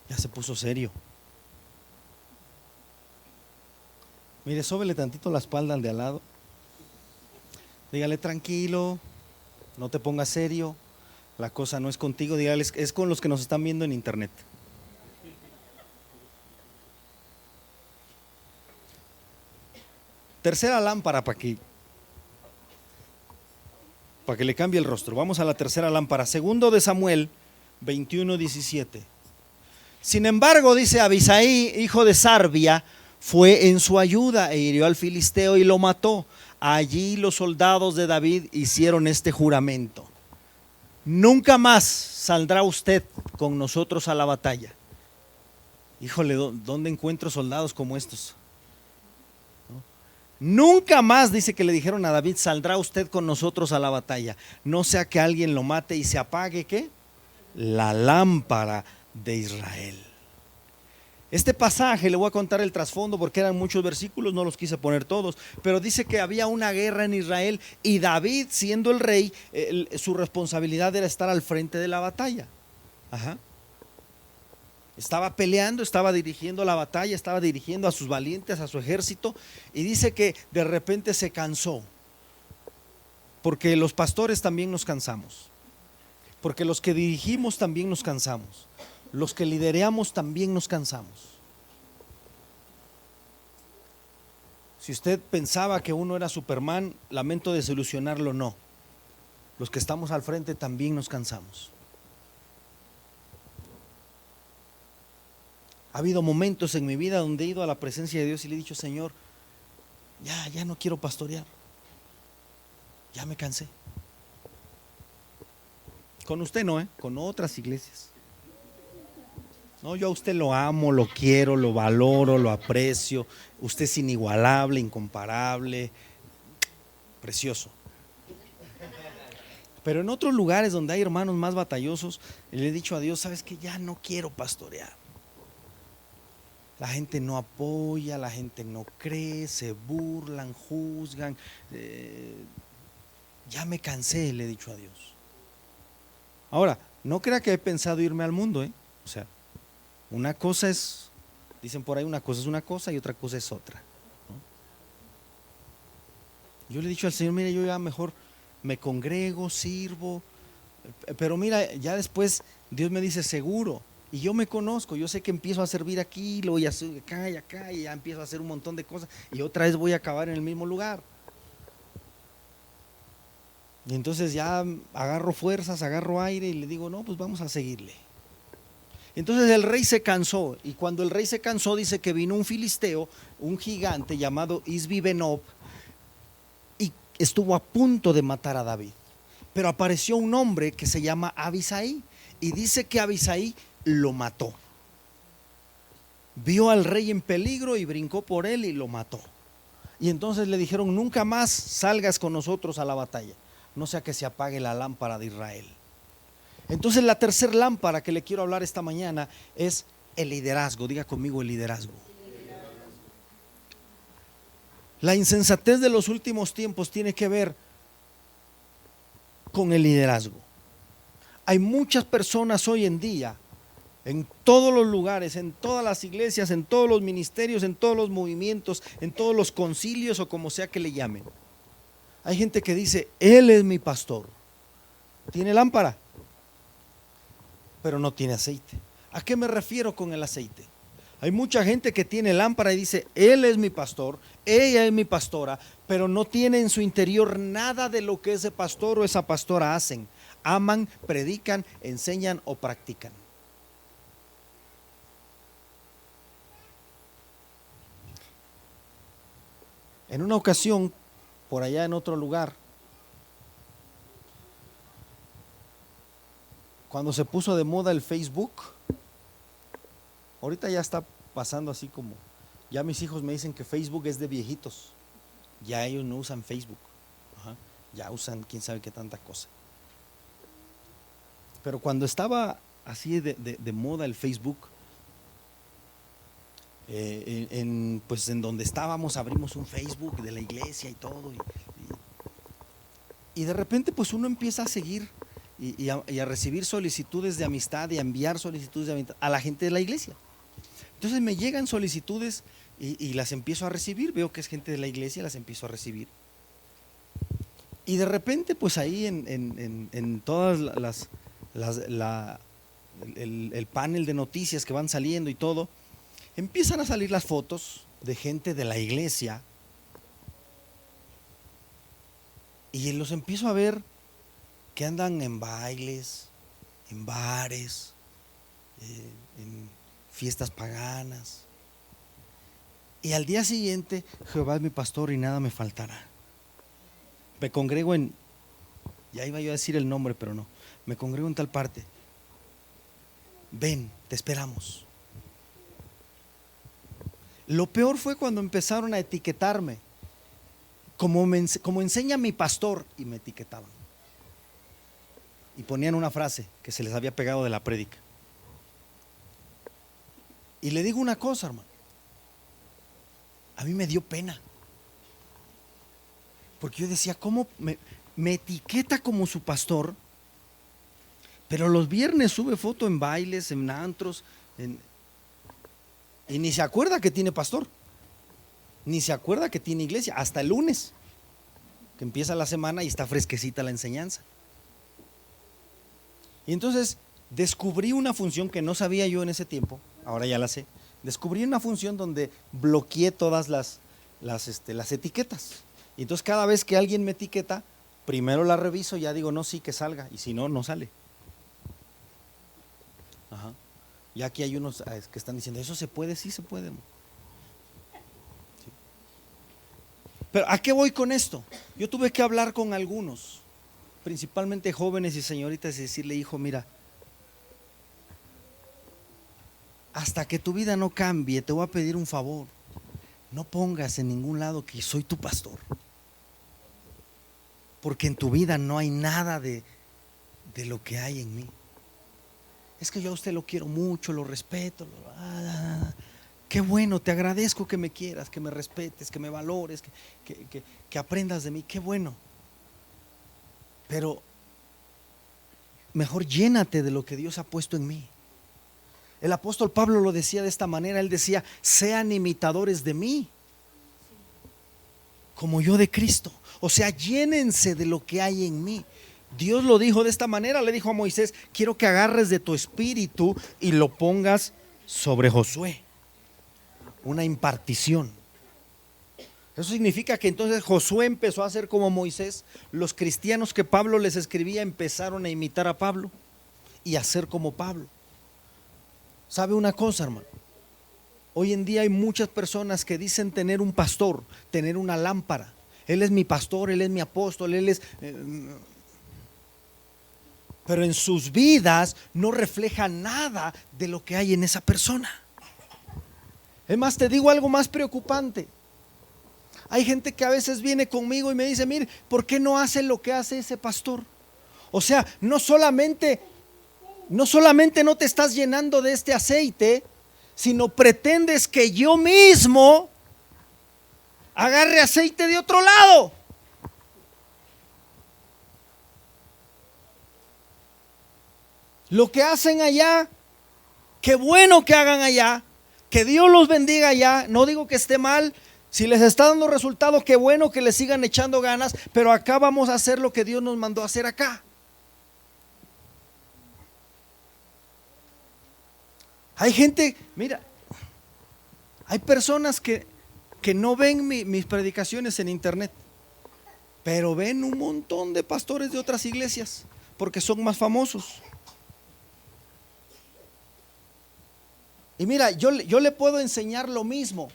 Ya se puso serio. Mire, sóbele tantito la espalda al de al lado. Dígale, tranquilo, no te pongas serio. La cosa no es contigo, dígales, es con los que nos están viendo en internet. Tercera lámpara para que le cambie el rostro. Vamos a la tercera lámpara. Segundo de Samuel 21:17. Sin embargo, dice, Abisai, hijo de Sarbia, fue en su ayuda e hirió al filisteo y lo mató. Allí los soldados de David hicieron este juramento: nunca más saldrá usted con nosotros a la batalla. Híjole, ¿dónde encuentro soldados como estos? ¿No? Nunca más, dice que le dijeron a David, saldrá usted con nosotros a la batalla, no sea que alguien lo mate y se apague, ¿qué? La lámpara de Israel. Este pasaje, le voy a contar el trasfondo porque eran muchos versículos, no los quise poner todos, pero dice que había una guerra en Israel y David, siendo el rey, su responsabilidad era estar al frente de la batalla. Ajá. Estaba peleando, estaba dirigiendo la batalla, estaba dirigiendo a sus valientes, a su ejército, y dice que de repente se cansó, porque los pastores también nos cansamos, porque los que dirigimos también nos cansamos, los que lideramos también nos cansamos. Si usted pensaba que uno era Superman, lamento desilusionarlo, no. Los que estamos al frente también nos cansamos. Ha habido momentos en mi vida donde he ido a la presencia de Dios y le he dicho, Señor, ya no quiero pastorear, ya me cansé. Con usted no, con otras iglesias. No, yo a usted lo amo, lo quiero, lo valoro, lo aprecio. Usted es inigualable, incomparable, precioso. Pero en otros lugares donde hay hermanos más batallosos, le he dicho a Dios, sabes que ya no quiero pastorear. La gente no apoya, la gente no cree, se burlan, juzgan. Ya me cansé, le he dicho a Dios. Ahora, no crea que he pensado irme al mundo, O sea, una cosa es, dicen por ahí, una cosa es una cosa y otra cosa es otra, ¿no? Yo le he dicho al Señor, mire, yo ya mejor me congrego, sirvo, pero mira, ya después Dios me dice seguro, y yo me conozco, yo sé que empiezo a servir aquí, lo voy a hacer acá y acá, y ya empiezo a hacer un montón de cosas, y otra vez voy a acabar en el mismo lugar. Y entonces ya agarro fuerzas, agarro aire y le digo, no, pues vamos a seguirle. Entonces el rey se cansó, y cuando el rey se cansó dice que vino un filisteo, un gigante llamado Isbi-Benob, y estuvo a punto de matar a David. Pero apareció un hombre que se llama Abisai, y dice que Abisai lo mató. Vio al rey en peligro y brincó por él y lo mató. Y entonces le dijeron, nunca más salgas con nosotros a la batalla, no sea que se apague la lámpara de Israel. Entonces la tercer lámpara que le quiero hablar esta mañana es el liderazgo. Diga conmigo el liderazgo. La insensatez de los últimos tiempos tiene que ver con el liderazgo. Hay muchas personas hoy en día, en todos los lugares, en todas las iglesias, en todos los ministerios, en todos los movimientos, en todos los concilios o como sea que le llamen. Hay gente que dice, él es mi pastor. Tiene lámpara, pero no tiene aceite. ¿A qué me refiero con el aceite? Hay mucha gente que tiene lámpara y dice, él es mi pastor, ella es mi pastora, pero no tiene en su interior nada de lo que ese pastor o esa pastora hacen. Aman, predican, enseñan o practican. En una ocasión, por allá en otro lugar, cuando se puso de moda el Facebook, ahorita ya está pasando así como, ya mis hijos me dicen que Facebook es de viejitos, ya ellos no usan Facebook, ya usan quién sabe qué tanta cosa. Pero cuando estaba así de moda el Facebook, pues en donde estábamos abrimos un Facebook de la iglesia y todo, y de repente pues uno empieza a seguir y a recibir solicitudes de amistad y a enviar solicitudes de amistad a la gente de la iglesia. Entonces me llegan solicitudes y las empiezo a recibir, veo que es gente de la iglesia, las empiezo a recibir. Y de repente pues ahí en todas el panel de noticias que van saliendo y todo, empiezan a salir las fotos de gente de la iglesia y los empiezo a ver que andan en bailes, en bares, en fiestas paganas. Y al día siguiente, Jehová es mi pastor y nada me faltará. Me congrego ya iba yo a decir el nombre, pero no, me congrego en tal parte. Ven, te esperamos. Lo peor fue cuando empezaron a etiquetarme, como enseña mi pastor, y me etiquetaban. Y ponían una frase que se les había pegado de la prédica. Y le digo una cosa, hermano, a mí me dio pena, porque yo decía, ¿cómo me etiqueta como su pastor? Pero los viernes sube foto en bailes, en antros, y ni se acuerda que tiene pastor, ni se acuerda que tiene iglesia, hasta el lunes, que empieza la semana y está fresquecita la enseñanza. Y entonces descubrí una función que no sabía yo en ese tiempo, ahora ya la sé. Descubrí una función donde bloqueé todas las etiquetas. Y entonces cada vez que alguien me etiqueta, primero la reviso, ya digo, no, sí, que salga, y si no, no sale. Ya aquí hay unos que están diciendo, ¿eso se puede? Sí se puede. Sí. Pero ¿a qué voy con esto? Yo tuve que hablar con algunos, principalmente jóvenes y señoritas, y decirle, hijo, mira, hasta que tu vida no cambie, te voy a pedir un favor. No pongas en ningún lado que soy tu pastor, porque en tu vida no hay nada de lo que hay en mí. Es que yo a usted lo quiero mucho, lo respeto. Qué bueno, te agradezco que me quieras, que me respetes, que me valores, que aprendas de mí, qué bueno. Pero mejor llénate de lo que Dios ha puesto en mí. El apóstol Pablo lo decía de esta manera, él decía, sean imitadores de mí, como yo de Cristo. O sea, llénense de lo que hay en mí. Dios lo dijo de esta manera, le dijo a Moisés, quiero que agarres de tu espíritu y lo pongas sobre Josué. Una impartición. Eso significa que entonces Josué empezó a ser como Moisés. Los cristianos que Pablo les escribía empezaron a imitar a Pablo y a ser como Pablo. ¿Sabe una cosa, hermano? Hoy en día hay muchas personas que dicen tener un pastor, tener una lámpara. Él es mi pastor, él es mi apóstol, él es... pero en sus vidas no refleja nada de lo que hay en esa persona. Es más, te digo algo más preocupante. Hay gente que a veces viene conmigo y me dice, mire, ¿por qué no hace lo que hace ese pastor? O sea, no solamente No solamente no te estás llenando de este aceite, sino pretendes que yo mismo agarre aceite de otro lado. Lo que hacen allá, qué bueno que hagan allá, que Dios los bendiga allá. No digo que esté mal, si les está dando resultado, qué bueno que les sigan echando ganas, pero acá vamos a hacer lo que Dios nos mandó a hacer acá. Hay gente, mira, hay personas que no ven mis predicaciones en internet, pero ven un montón de pastores de otras iglesias porque son más famosos. Y mira, yo le puedo enseñar lo mismo.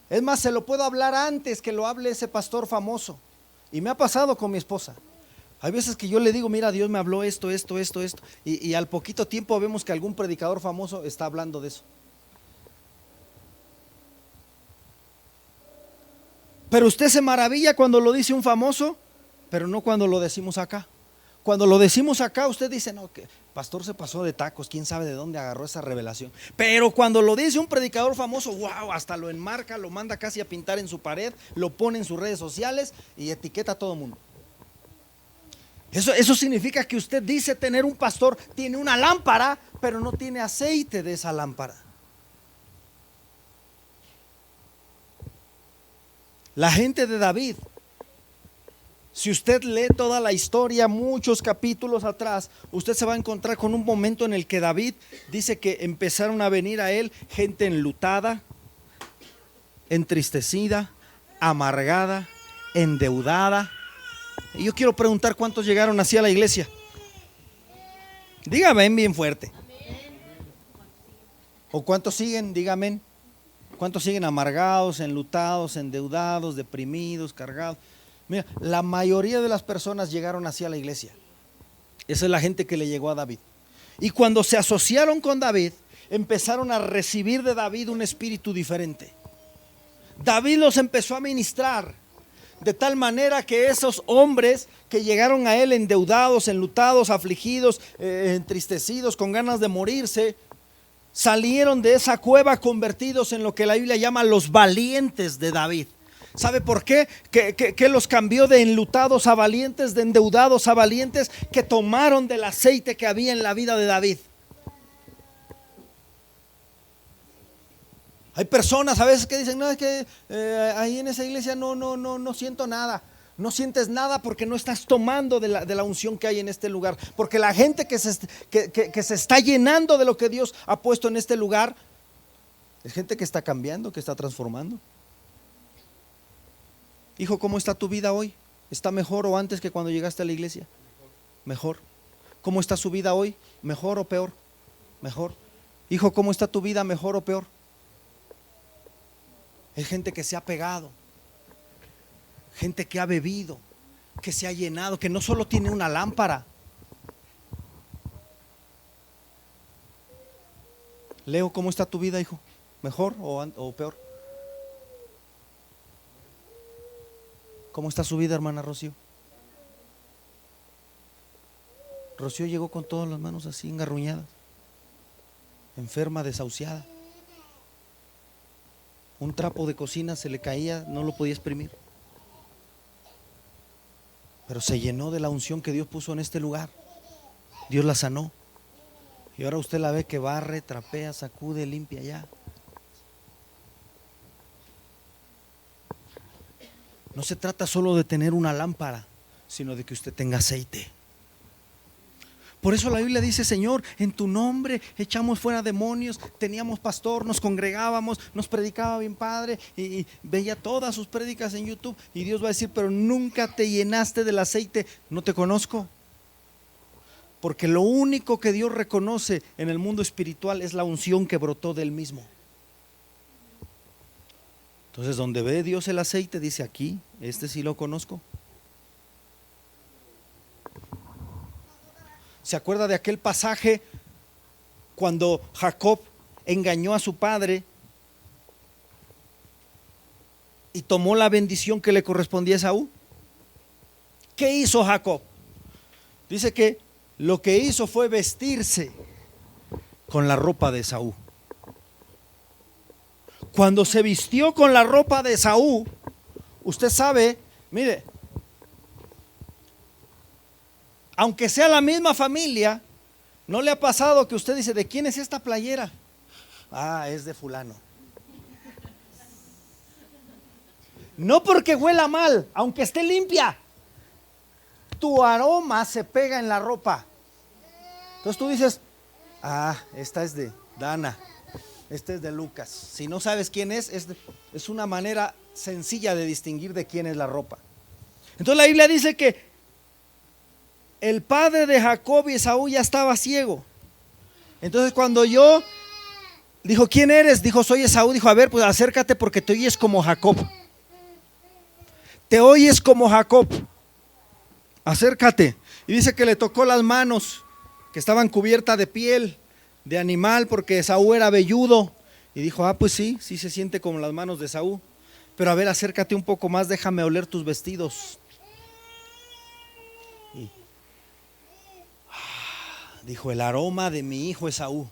Es más, se lo puedo hablar antes que lo hable ese pastor famoso. Y me ha pasado con mi esposa. Hay veces que yo le digo, mira, Dios me habló esto. Y al poquito tiempo vemos que algún predicador famoso está hablando de eso. Pero usted se maravilla cuando lo dice un famoso, pero no cuando lo decimos acá. Cuando lo decimos acá, usted dice, no, que pastor se pasó de tacos, quién sabe de dónde agarró esa revelación. Pero cuando lo dice un predicador famoso, wow, hasta lo enmarca, lo manda casi a pintar en su pared, lo pone en sus redes sociales y etiqueta a todo el mundo. Eso significa que usted dice tener un pastor, tiene una lámpara, pero no tiene aceite de esa lámpara. La gente de David, si usted lee toda la historia, muchos capítulos atrás, usted se va a encontrar con un momento en el que David dice que empezaron a venir a él gente enlutada, entristecida, amargada, endeudada. Y yo quiero preguntar cuántos llegaron así a la iglesia. Dígame bien fuerte. ¿O cuántos siguen? Dígame. ¿Cuántos siguen amargados, enlutados, endeudados, deprimidos, cargados? Mira, la mayoría de las personas llegaron así a la iglesia. Esa es la gente que le llegó a David. Y cuando se asociaron con David, empezaron a recibir de David un espíritu diferente. David los empezó a ministrar de tal manera que esos hombres que llegaron a él endeudados, enlutados, afligidos, entristecidos, con ganas de morirse, salieron de esa cueva convertidos en lo que la Biblia llama los valientes de David. ¿Sabe por qué? Que los cambió de enlutados a valientes, de endeudados a valientes, que tomaron del aceite que había en la vida de David. Hay personas a veces que dicen, no, es que ahí en esa iglesia no siento nada. No sientes nada porque no estás tomando de la unción que hay en este lugar. Porque la gente que se está llenando de lo que Dios ha puesto en este lugar es gente que está cambiando, que está transformando. Hijo, ¿cómo está tu vida hoy? ¿Está mejor o antes que cuando llegaste a la iglesia? Mejor. ¿Cómo está su vida hoy? ¿Mejor o peor? Mejor. Hijo, ¿cómo está tu vida? ¿Mejor o peor? Es gente que se ha pegado, gente que ha bebido, que se ha llenado, que no solo tiene una lámpara. Leo, ¿cómo está tu vida, hijo? ¿Mejor o peor? ¿Cómo está su vida, hermana Rocío? Rocío llegó con todas las manos así engarruñadas, enferma, desahuciada. Un trapo de cocina se le caía, no lo podía exprimir. Pero se llenó de la unción que Dios puso en este lugar. Dios la sanó. Y ahora usted la ve que barre, trapea, sacude, limpia ya. No se trata solo de tener una lámpara, sino de que usted tenga aceite. Por eso la Biblia dice, Señor, en tu nombre echamos fuera demonios, teníamos pastor, nos congregábamos, nos predicaba bien padre y veía todas sus prédicas en YouTube. Y Dios va a decir, pero nunca te llenaste del aceite, no te conozco. Porque lo único que Dios reconoce en el mundo espiritual es la unción que brotó del mismo. Entonces, donde ve Dios el aceite, dice aquí, este sí lo conozco. ¿Se acuerda de aquel pasaje cuando Jacob engañó a su padre y tomó la bendición que le correspondía a Esaú? ¿Qué hizo Jacob? Dice que lo que hizo fue vestirse con la ropa de Esaú. Cuando se vistió con la ropa de Esaú, usted sabe, mire, aunque sea la misma familia, ¿no le ha pasado que usted dice, ¿de quién es esta playera? Ah, es de fulano. No porque huela mal, aunque esté limpia, tu aroma se pega en la ropa. Entonces tú dices, ah, esta es de Dana, esta es de Lucas. Si no sabes quién es una manera sencilla de distinguir de quién es la ropa. Entonces la Biblia dice que el padre de Jacob y Esaú ya estaba ciego. Entonces cuando dijo, ¿quién eres? Dijo, soy Esaú. Dijo, a ver, pues acércate porque te oyes como Jacob. Te oyes como Jacob. Acércate. Y dice que le tocó las manos, que estaban cubiertas de piel de animal, porque Esaú era velludo. Y dijo, ah, pues sí, sí se siente como las manos de Esaú. Pero a ver, acércate un poco más, déjame oler tus vestidos. Y, dijo, el aroma de mi hijo Esaú.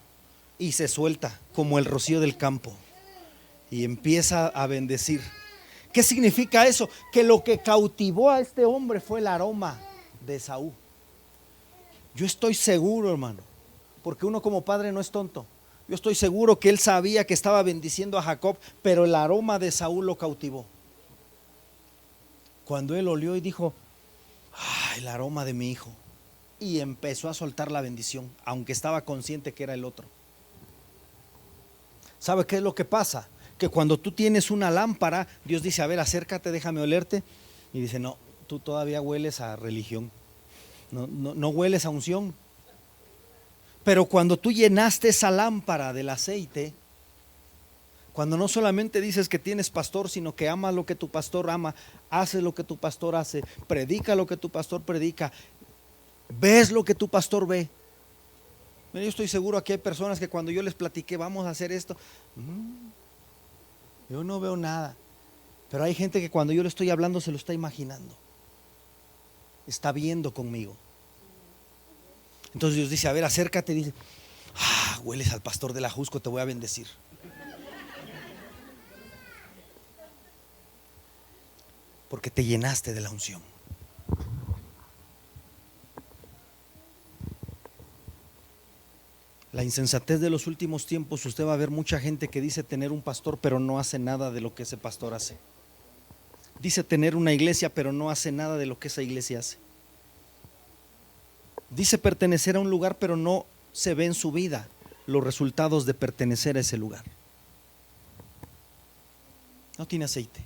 Y se suelta como el rocío del campo. Y empieza a bendecir. ¿Qué significa eso? Que lo que cautivó a este hombre fue el aroma de Esaú. Yo estoy seguro, hermano, porque uno como padre no es tonto. Yo estoy seguro que él sabía que estaba bendiciendo a Jacob, pero el aroma de Esaú lo cautivó. Cuando él olió y dijo, el aroma de mi hijo, y empezó a soltar la bendición, aunque estaba consciente que era el otro. ¿Sabe qué es lo que pasa? Que cuando tú tienes una lámpara, Dios dice, a ver, acércate, déjame olerte. Y dice, no, tú todavía hueles a religión, no hueles a unción. Pero cuando tú llenaste esa lámpara del aceite, cuando no solamente dices que tienes pastor, sino que amas lo que tu pastor ama, haces lo que tu pastor hace, predica lo que tu pastor predica, ves lo que tu pastor ve. Mira, yo estoy seguro que hay personas que cuando yo les platiqué, vamos a hacer esto, yo no veo nada. Pero hay gente que cuando yo le estoy hablando se lo está imaginando, está viendo conmigo. Entonces Dios dice, a ver, acércate. Dice, hueles al pastor de la Jusco, te voy a bendecir. Porque te llenaste de la unción. La insensatez de los últimos tiempos, usted va a ver mucha gente que dice tener un pastor, pero no hace nada de lo que ese pastor hace. Dice tener una iglesia, pero no hace nada de lo que esa iglesia hace. Dice pertenecer a un lugar, pero no se ve en su vida los resultados de pertenecer a ese lugar. No tiene aceite,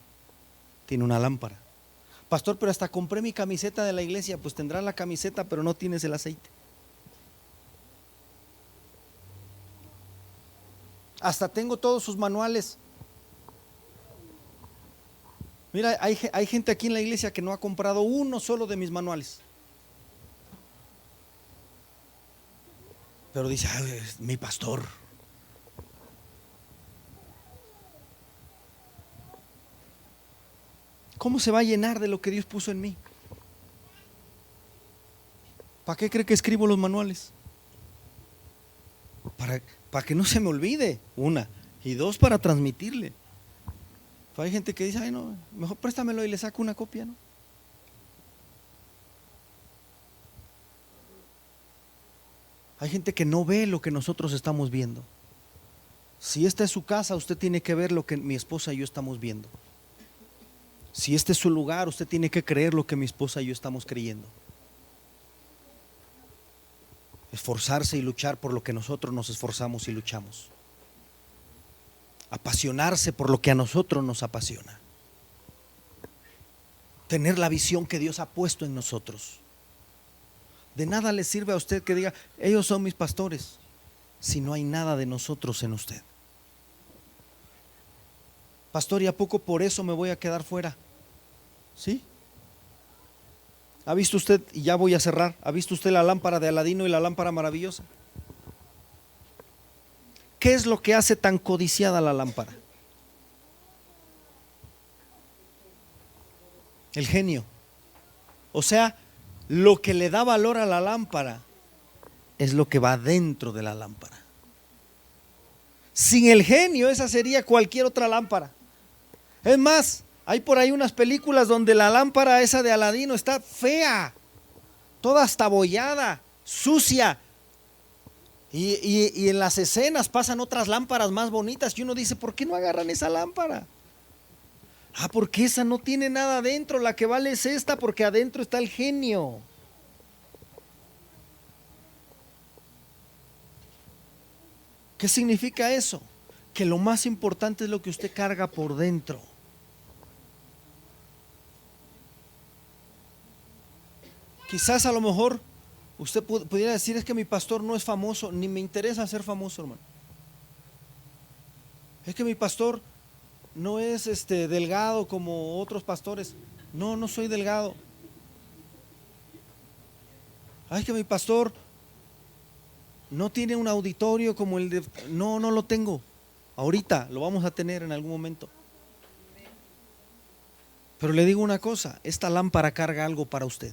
tiene una lámpara. Pastor, pero hasta compré mi camiseta de la iglesia. Pues tendrás la camiseta, pero no tienes el aceite. Hasta tengo todos sus manuales. Mira, hay gente aquí en la iglesia que no ha comprado uno solo de mis manuales. Pero dice, es mi pastor. ¿Cómo se va a llenar de lo que Dios puso en mí? ¿Para qué cree que escribo los manuales? Para que no se me olvide, una. Y dos, para transmitirle. Hay gente que dice, ay no, mejor préstamelo y le saco una copia, ¿no? Hay gente que no ve lo que nosotros estamos viendo. Si esta es su casa, usted tiene que ver lo que mi esposa y yo estamos viendo. Si este es su lugar, usted tiene que creer lo que mi esposa y yo estamos creyendo. Esforzarse y luchar por lo que nosotros nos esforzamos y luchamos. Apasionarse por lo que a nosotros nos apasiona. Tener la visión que Dios ha puesto en nosotros. De nada le sirve a usted que diga, ellos son mis pastores, si no hay nada de nosotros en usted. Pastor, ¿y a poco por eso me voy a quedar fuera? ¿Sí? ¿Ha visto usted, y ya voy a cerrar, ha visto usted la lámpara de Aladino y la lámpara maravillosa? ¿Qué es lo que hace tan codiciada la lámpara? El genio. O sea, lo que le da valor a la lámpara es lo que va dentro de la lámpara. Sin el genio, esa sería cualquier otra lámpara. Es más, hay por ahí unas películas donde la lámpara esa de Aladino está fea, toda hasta abollada, sucia. Y en las escenas pasan otras lámparas más bonitas y uno dice, ¿por qué no agarran esa lámpara? Ah, porque esa no tiene nada adentro, la que vale es esta porque adentro está el genio. ¿Qué significa eso? Que lo más importante es lo que usted carga por dentro. Quizás a lo mejor usted pudiera decir, es que mi pastor no es famoso, ni me interesa ser famoso, hermano. Es que mi pastor no es delgado como otros pastores. No, no soy delgado. Ay, es que mi pastor no tiene un auditorio como el de... No, no lo tengo. Ahorita lo vamos a tener en algún momento. Pero le digo una cosa, esta lámpara carga algo para usted.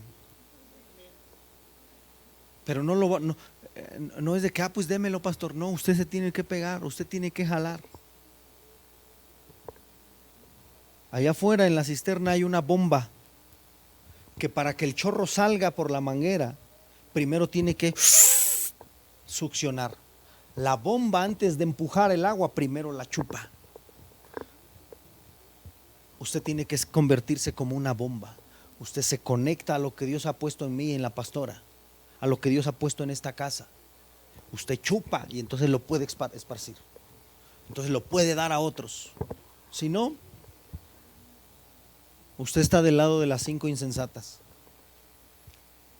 Pero no es de que, pues démelo, pastor. No, usted se tiene que pegar, usted tiene que jalar. Allá afuera en la cisterna hay una bomba que para que el chorro salga por la manguera, primero tiene que succionar. La bomba, antes de empujar el agua, primero la chupa. Usted tiene que convertirse como una bomba. Usted se conecta a lo que Dios ha puesto en mí, en la pastora, a lo que Dios ha puesto en esta casa. Usted chupa y entonces lo puede esparcir. Entonces lo puede dar a otros. Si no, usted está del lado de las 5 insensatas.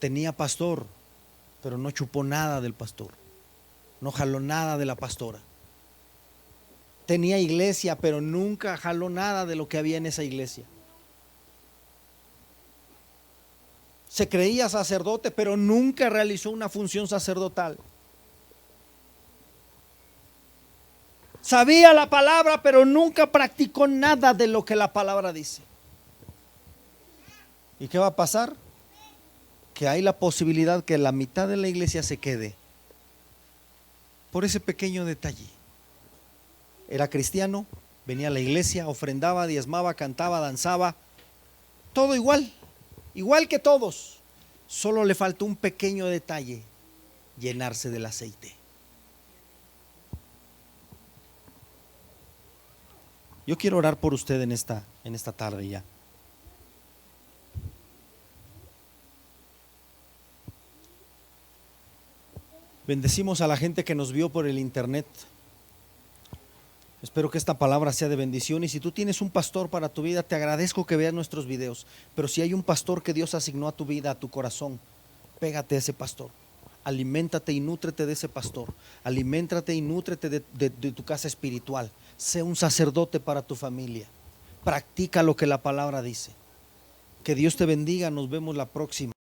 Tenía pastor, pero no chupó nada del pastor. No jaló nada de la pastora. Tenía iglesia, pero nunca jaló nada de lo que había en esa iglesia. Se creía sacerdote, pero nunca realizó una función sacerdotal. Sabía la palabra, pero nunca practicó nada de lo que la palabra dice. ¿Y qué va a pasar? Que hay la posibilidad que la mitad de la iglesia se quede por ese pequeño detalle. Era cristiano, venía a la iglesia, ofrendaba, diezmaba, cantaba, danzaba, todo igual, igual que todos. Solo le faltó un pequeño detalle: llenarse del aceite. Yo quiero orar por usted en esta tarde ya. Bendecimos a la gente que nos vio por el internet. Espero que esta palabra sea de bendición. Y si tú tienes un pastor para tu vida, te agradezco que veas nuestros videos. Pero si hay un pastor que Dios asignó a tu vida, a tu corazón, pégate a ese pastor. Aliméntate y nútrete de ese pastor. Aliméntate y nútrete de tu casa espiritual. Sé un sacerdote para tu familia. Practica lo que la palabra dice. Que Dios te bendiga. Nos vemos la próxima.